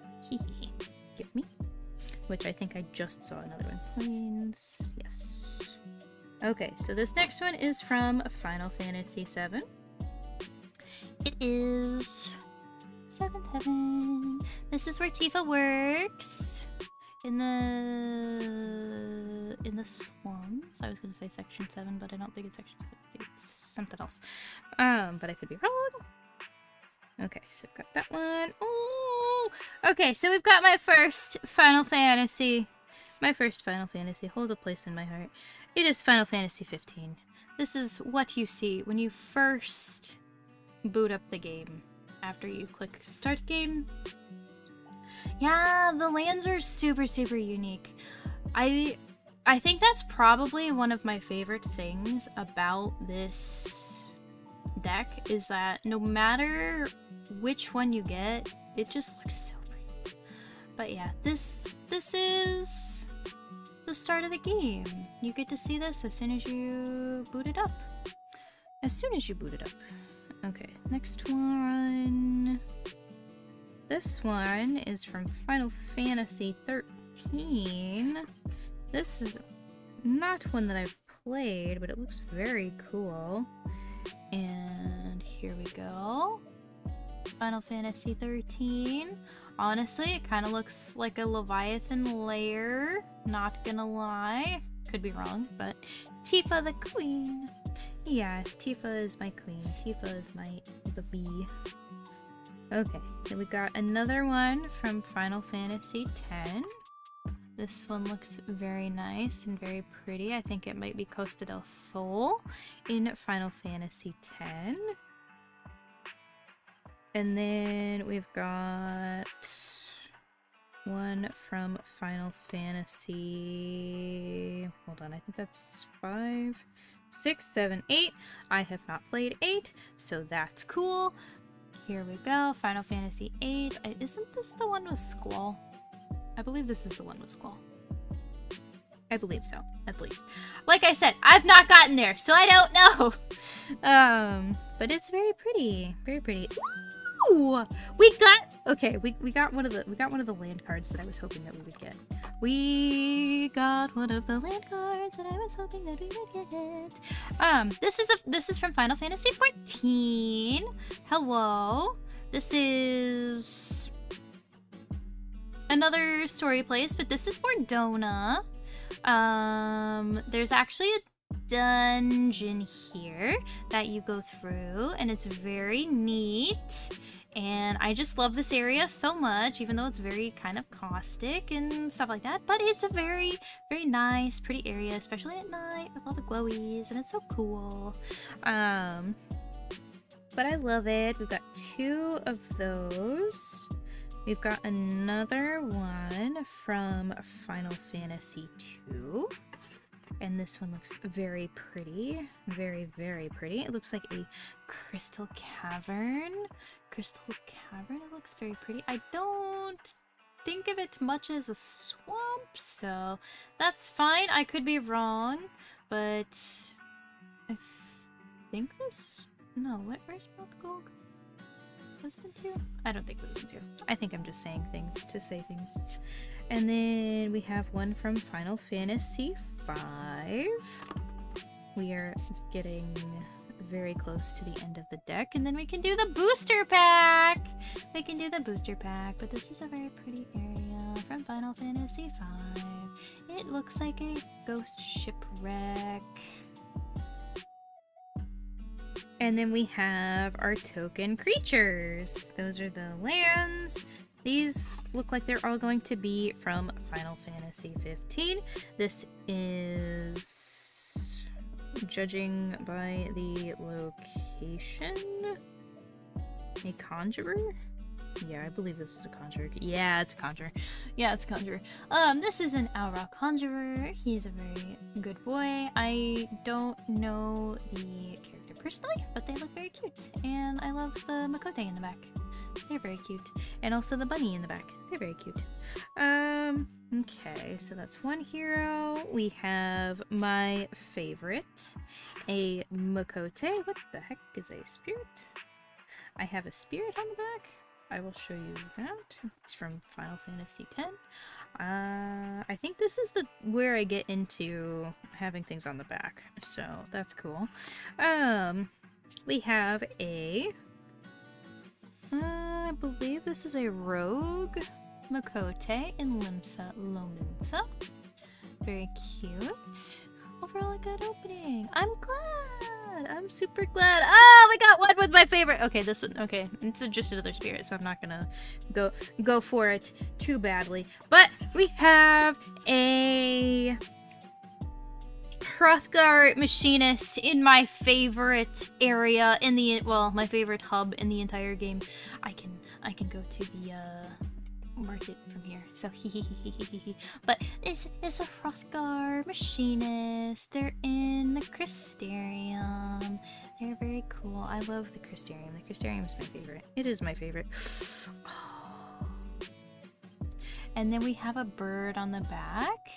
Give me. Which I think I just saw another one. Planes. Yes. Okay, so this next one is from Final Fantasy VII. It is... Seventh Heaven. This is where Tifa works. In the swamps. I was gonna say section 7, but I don't think it's section 7. I think it's something else. But I could be wrong. Okay, so I've got that one. Oh, okay, so we've got my first Final Fantasy. My first Final Fantasy holds a place in my heart. It is Final Fantasy 15. This is what you see when you first boot up the game. After you click start game. Yeah, the lands are super, super unique. I think that's probably one of my favorite things about this deck is that no matter which one you get, it just looks so pretty. But yeah, this is the start of the game. You get to see this as soon as you boot it up. As soon as you boot it up. Okay, next one. This one is from Final Fantasy 13. This is not one that I've played, but it looks very cool. And here we go. Final Fantasy 13. Honestly, it kind of looks like a Leviathan lair. Not gonna lie. Could be wrong, but Tifa the queen. Yes, Tifa is my queen. Tifa is my baby. Okay, then we got another one from Final Fantasy X. This one looks very nice and very pretty. I think it might be Costa del Sol in Final Fantasy X. And then we've got one from Final Fantasy... Hold on, I think that's 5, 6, 7, 8. I have not played 8, so that's cool. Here we go, Final Fantasy 8. Isn't this the one with Squall? I believe this is the one with Squall. I believe so, at least. Like I said, I've not gotten there, so I don't know. But it's very pretty, very pretty. Ooh, we got one of the land cards that I was hoping that we would get. We got one of the land cards that I was hoping that we would get. This is from Final Fantasy 14. Hello. This is another story place, but this is for Dona. There's actually a dungeon here that you go through, and it's very neat. And I just love this area so much, even though it's very kind of caustic and stuff like that. But it's a very, very nice, pretty area, especially at night with all the glowies, and it's so cool. But I love it. We've got 2 of those. We've got another one from Final Fantasy 2. And this one looks very pretty. Very, very pretty. It looks like a crystal cavern. Crystal cavern, it looks very pretty. I don't think of it much as a swamp, so that's fine. I could be wrong, but I think this... No, where's Mount Gulg? Was it in 2? I don't think it was in 2. I think I'm just saying things to say things. And then we have one from Final Fantasy 5. We are getting very close to the end of the deck, and then we can do the booster pack. We can do the booster pack, but this is a very pretty area from Final Fantasy 5. It looks like a ghost shipwreck. And then we have our token creatures. Those are the lands. These look like they're all going to be from Final Fantasy 15. This is, judging by the location, a conjurer? Yeah, I believe this is a conjurer. Yeah, it's a conjurer. Yeah, it's a conjurer. This is an Aura conjurer. He's a very good boy. I don't know the character personally, but they look very cute. And I love the Makote in the back. They're very cute. And also the bunny in the back. They're very cute. Okay, so that's one hero. We have my favorite, a Makote. What the heck is a spirit? I have a spirit on the back. I will show you that. It's from Final Fantasy X. I think this is where I get into having things on the back, so that's cool. We have a... I believe this is a rogue Makote in Loninsa. Very cute. Overall, a good opening. I'm glad. I'm super glad. Oh, we got one with my favorite. Okay, this one. Okay, it's just another spirit, so I'm not gonna go for it too badly. But we have a Hrothgar machinist in my favorite area in the my favorite hub in the entire game. I can go to the market from here, so but this is a Hrothgar machinist. They're in the Crystarium. They're very cool. I love the Crystarium. The Crystarium is my favorite. It is my favorite. And then we have a bird on the back.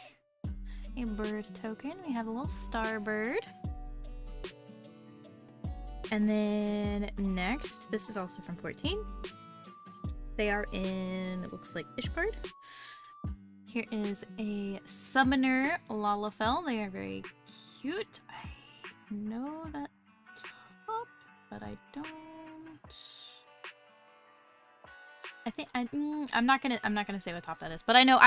A bird token. We have a little star bird. And then next, this is also from 14. They are in, it looks like, Ishgard. Here is a summoner Lalafell. They are very cute. I know that top, but I don't. I think I'm not gonna say what top that is, but I know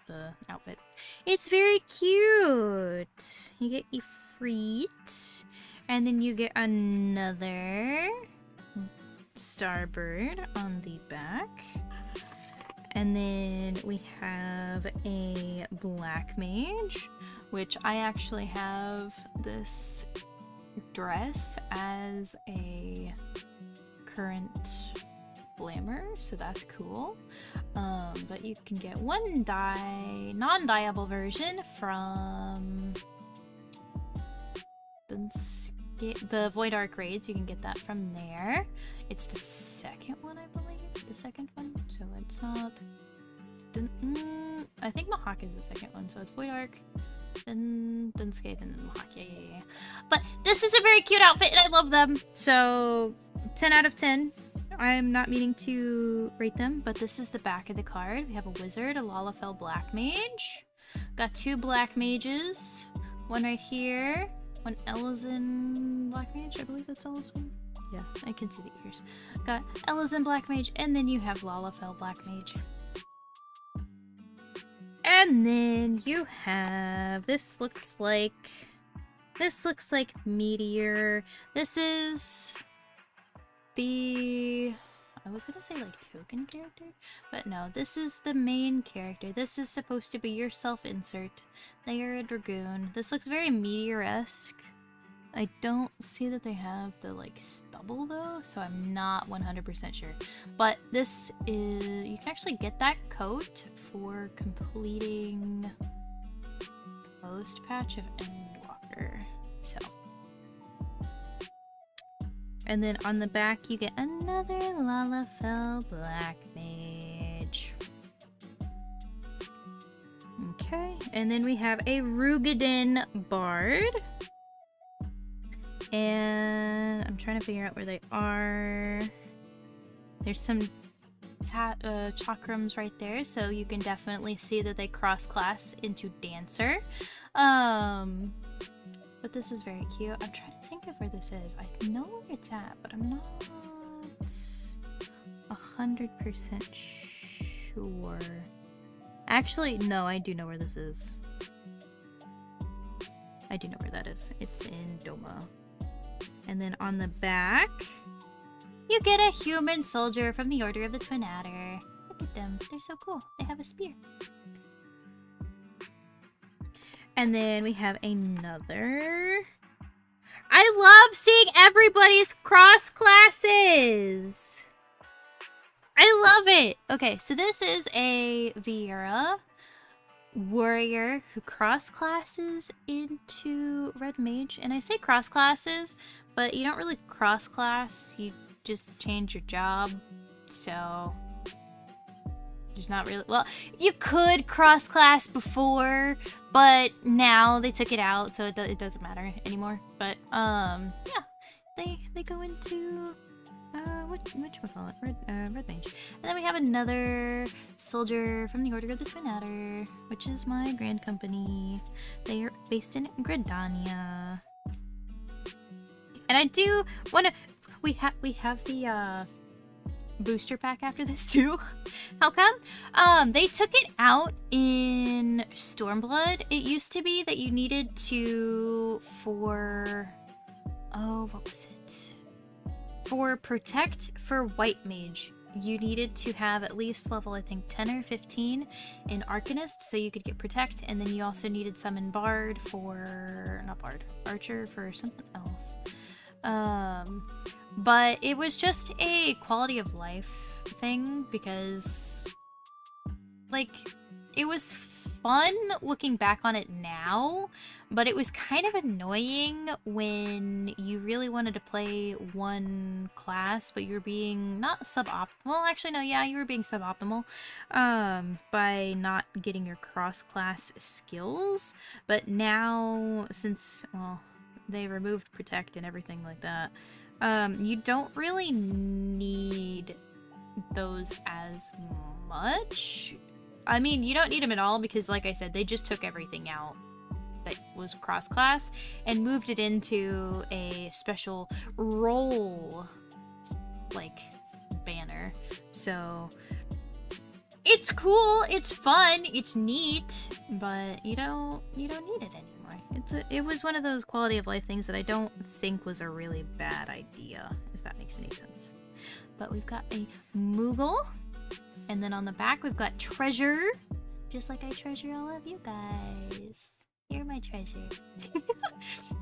the outfit. It's very cute. You get Ifrit, and then you get another Starbird on the back. And then we have a Black Mage, which I actually have this dress as a current Blammer, so that's cool. But you can get one non-dyeable version from the Void Arc raids. You can get that from there. It's the second one, I believe. The second one, so it's not. I think Mahak is the second one, so it's Void Arc, then Skate, and then Mahak. Yeah. But this is a very cute outfit, and I love them. So 10 out of 10. I'm not meaning to rate them, but this is the back of the card. We have a wizard, a Lalafell Black Mage. Got two Black Mages. One right here. One Elizin Black Mage. I believe that's Elizin. Yeah, I can see the ears. Got Elizin Black Mage, and then you have Lalafell Black Mage. And then you have... This looks like Meteor. This is... I was gonna say like token character, but no, this is the main character. This is supposed to be your self-insert. They are a dragoon. This looks very Meteor-esque. I don't see that they have the like stubble though, so I'm not 100% sure. But this is, you can actually get that coat for completing post patch of Endwalker. So. And then on the back, you get another Lalafell Black Mage. Okay, and then we have a Rugadin Bard. And I'm trying to figure out where they are. There's some chakrams right there, so you can definitely see that they cross-class into Dancer. But this is very cute. I'm trying to think of where this is. I know where it's at, but I'm not 100% sure. Actually, no, I do know where this is. I do know where that is. It's in Doma. And then on the back, you get a human soldier from the Order of the Twin Adder. Look at them. They're so cool. They have a spear. And then we have another. I love seeing everybody's cross classes. I love it. Okay, so this is a Vieira warrior who cross classes into Red Mage. And I say cross classes, but you don't really cross class. You just change your job. So there's not really, well, you could cross class before, but now they took it out, so it doesn't matter anymore. But yeah, they go into whatchamacallit, Red Mage. And then we have another soldier from the Order of the Twin Adder, which is my grand company. They are based in Gridania. And I do want to, we have the booster pack after this too. How come? They took it out in Stormblood. It used to be that you needed to, for what was it? For Protect for White Mage, you needed to have at least level, I think, 10 or 15 in Arcanist, so you could get Protect, and then you also needed some in Bard for, not Bard, Archer for something else. But it was just a quality of life thing, because, like, it was fun looking back on it now, but it was kind of annoying when you really wanted to play one class, but you're being not suboptimal. Well, actually, no, yeah, you were being suboptimal by not getting your cross-class skills. But now, since, well, they removed Protect and everything like that, you don't really need those as much. I mean, you don't need them at all because, like I said, they just took everything out that was cross-class and moved it into a special role, like, banner. So it's cool, it's fun, it's neat, but you don't need it anymore. It was one of those quality of life things that I don't think was a really bad idea, if that makes any sense. But we've got a Moogle, and then on the back we've got treasure, just like I treasure all of you guys. You're my treasure.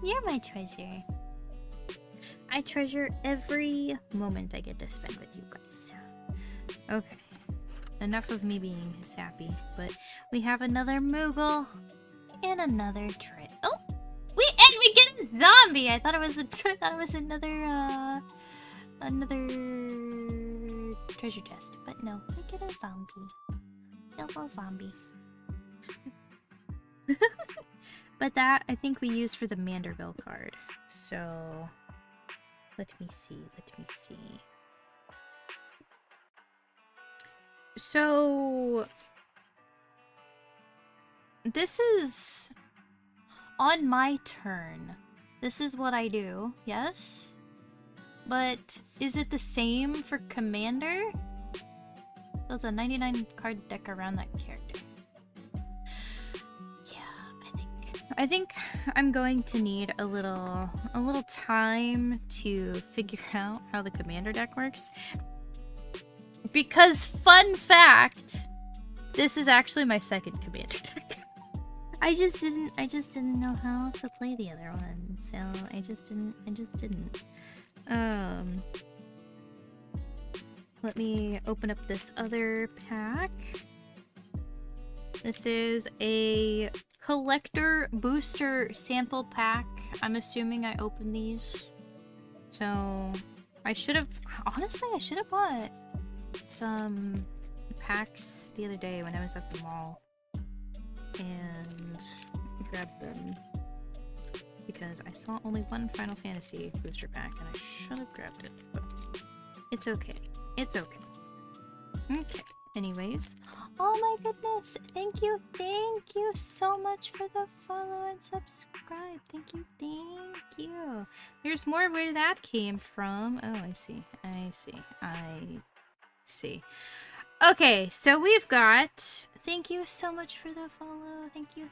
You're my treasure. I treasure every moment I get to spend with you guys. Okay. Enough of me being sappy, but we have another Moogle and another Oh! We get a zombie! I thought it was another treasure chest, but no, we get a zombie. A little zombie. But that, I think we used for the Manderville card. So, let me see. So, this is on my turn. This is what I do, yes? But is it the same for Commander? There's a 99 card deck around that character. I think I'm going to need a little time to figure out how the Commander deck works. Because, fun fact, this is actually my second Commander deck. I just didn't know how to play the other one, so I just didn't. Let me open up this other pack. This is a collector booster sample pack. I'm assuming I opened these. So I should have bought some packs the other day when I was at the mall and grabbed them because I saw only one Final Fantasy booster pack and I should have grabbed it, but it's okay. It's okay. Okay. Anyways, oh my goodness, thank you so much for the follow and subscribe. Thank you. There's more where that came from. Oh, I see. Okay, so we've got, thank you so much for the follow. Thank you.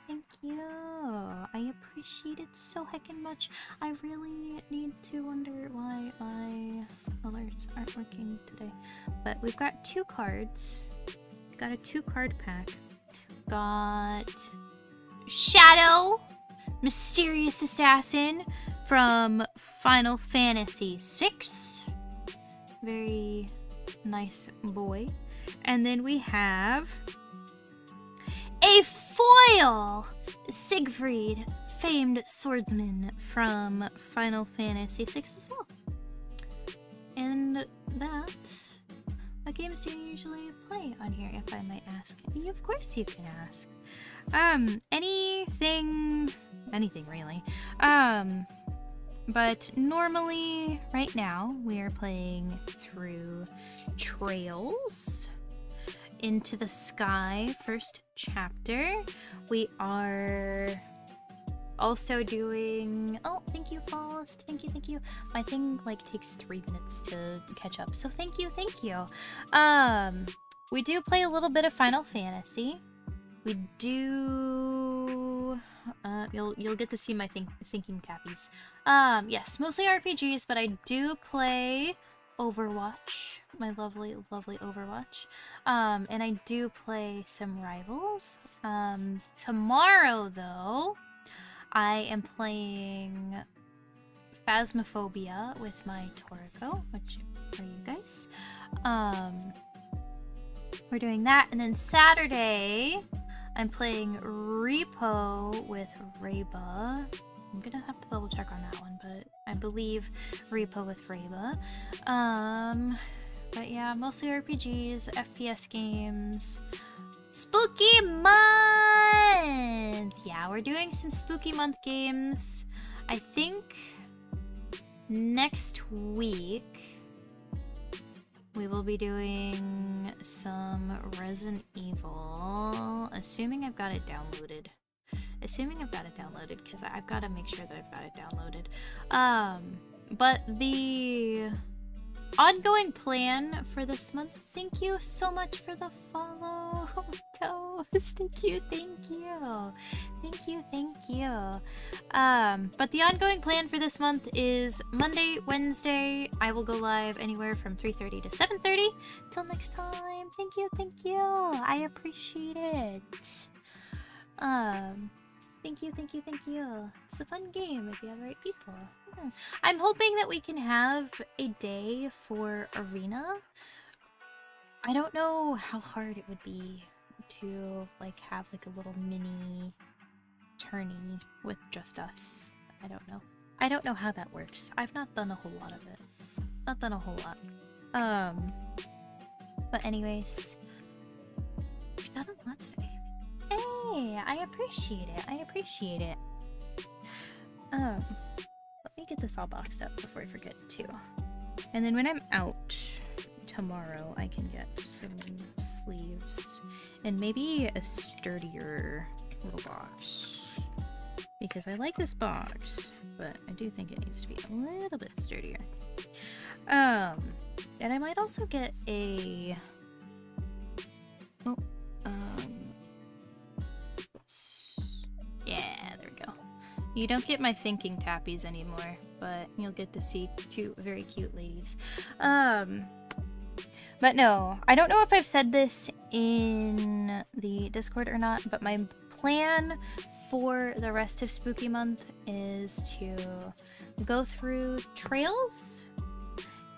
I appreciate it so heckin' much. I really need to wonder why my alerts aren't working today. But we've got 2 cards. Got a 2-card pack. Got Shadow, Mysterious Assassin from Final Fantasy VI. Very nice boy. And then we have a foil Siegfried, famed swordsman from Final Fantasy VI as well. And that... What games do you usually play on here, if I might ask? Of course you can ask. Anything really. But normally, right now, we are playing through Trails into the Sky, first chapter. We are also doing... Oh, thank you, Faust. Thank you. My thing, takes 3 minutes to catch up, so thank you. We do play a little bit of Final Fantasy. We do... you'll get to see my thinking tappies. Yes, mostly RPGs, but I do play Overwatch. My lovely Overwatch. And I do play some Rivals. Tomorrow, though... I am playing Phasmophobia with my Torakko, which are you guys. We're doing that, and then Saturday, I'm playing Repo with Reba. I'm gonna have to double check on that one, but I believe Repo with Reba. But yeah, mostly RPGs, FPS games. Spooky month! Yeah, we're doing some spooky month games. I think next week we will be doing some Resident Evil, assuming I've got it downloaded. Because I've got to make sure that I've got it downloaded. But the ongoing plan for this month, thank you so much for the follow, Toes. Thank you. But the ongoing plan for this month is Monday, Wednesday, I will go live anywhere from 3:30 to 7:30. Till next time, thank you. I appreciate it. Thank you. It's a fun game if you have the right people. Yeah. I'm hoping that we can have a day for Arena. I don't know how hard it would be to like have like a little mini tourney with just us. I don't know how that works. I've not done a whole lot of it. But anyways, we've done a lot today. Hey, I appreciate it. Let me get this all boxed up before I forget too. And then when I'm out tomorrow, I can get some sleeves and maybe a sturdier little box. Because I like this box, but I do think it needs to be a little bit sturdier. And I might also get a... Yeah, there we go. You don't get my thinking tappies anymore, but you'll get to see two very cute ladies. But no, I don't know if I've said this in the Discord or not, but my plan for the rest of Spooky Month is to go through trails,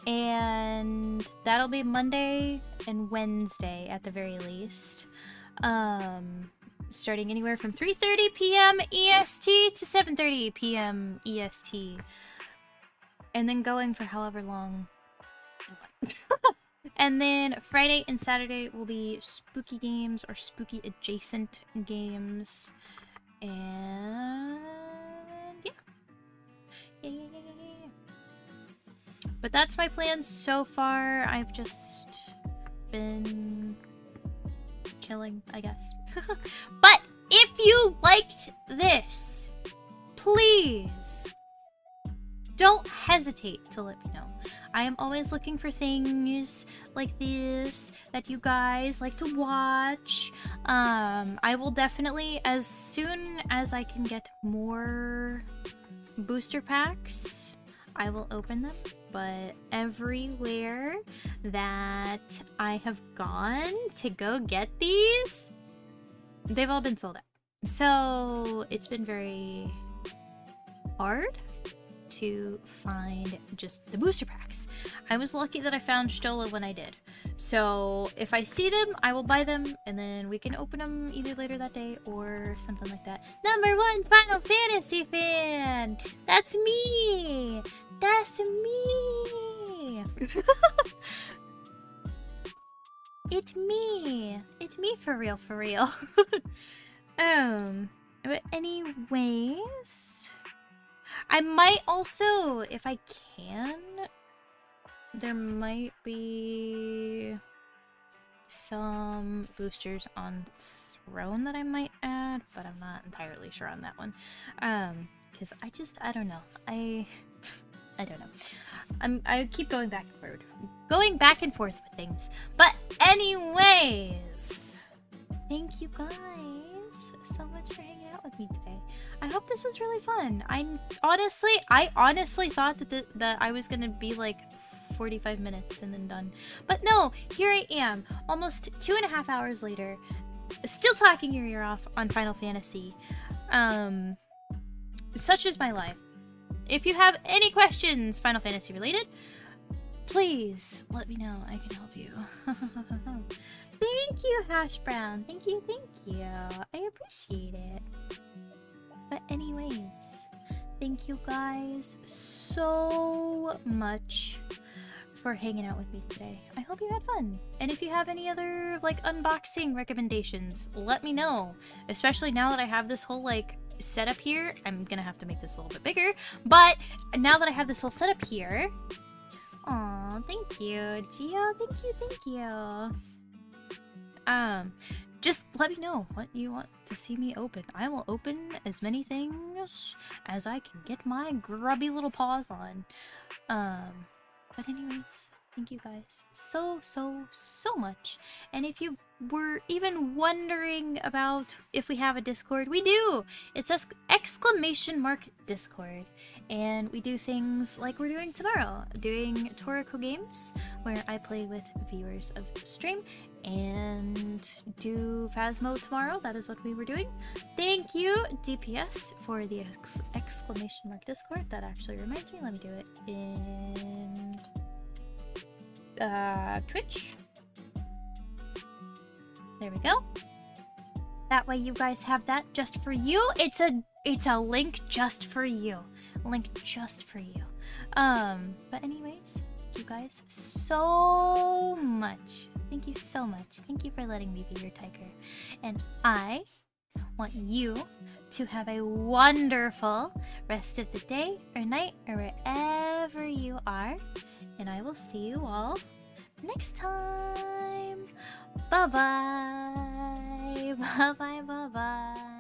and that'll be Monday and Wednesday at the very least. Starting anywhere from 3:30 p.m. EST to 7:30 p.m. EST. And then going for however long I want. And then Friday and Saturday will be spooky games or spooky adjacent games. And yeah. But that's my plan so far. I've just been chilling, I guess. But if you liked this, please don't hesitate to let me know. I am always looking for things like this that you guys like to watch. I will definitely, as soon as I can get more booster packs, I will open them. But everywhere that I have gone to go get these, they've all been sold out. So it's been very hard to find just the booster packs. I was lucky that I found Stola when I did. So if I see them, I will buy them, and then we can open them either later that day or something like that. #1 Final Fantasy fan! That's me! That's me! It's me! It's me for real, for real. But anyways, I might also, if I can, there might be some boosters on Throne that I might add, but I'm not entirely sure on that one. Because I don't know. I don't know. I keep going back and forth with things. But anyways, thank you guys so much for hanging out with me today. I hope this was really fun. I honestly thought that I was gonna be like 45 minutes and then done. But no, here I am, almost 2.5 hours later, still talking your ear off on Final Fantasy. Such is my life. If you have any questions Final Fantasy related, please let me know. I can help you. Thank you, Hash Brown. Thank you. I appreciate it. But anyways, thank you guys so much for hanging out with me today. I hope you had fun. And if you have any other like unboxing recommendations, let me know. Especially now that I have this whole like setup here. I'm gonna have to make this a little bit bigger, but now that I have this whole setup here, aww, Oh, thank you, Gio. Thank you. Just let me know what you want to see me open. I will open as many things as I can get my grubby little paws on. But anyways, thank you guys so much. And if you were even wondering about if we have a Discord, we do! It's !Discord. And we do things like we're doing tomorrow, doing Torakko games, where I play with viewers of stream, and do Phasmo tomorrow. That is what we were doing. Thank you, DPS, for the !Discord. That actually reminds me, let me do it in Twitch. There we go. That way you guys have that just for you. It's a link just for you. Link just for you. But anyways, thank you guys so much. Thank you so much. Thank you for letting me be your tiger. And I want you to have a wonderful rest of the day or night or wherever you are. And I will see you all next time. Bye-bye. Bye-bye.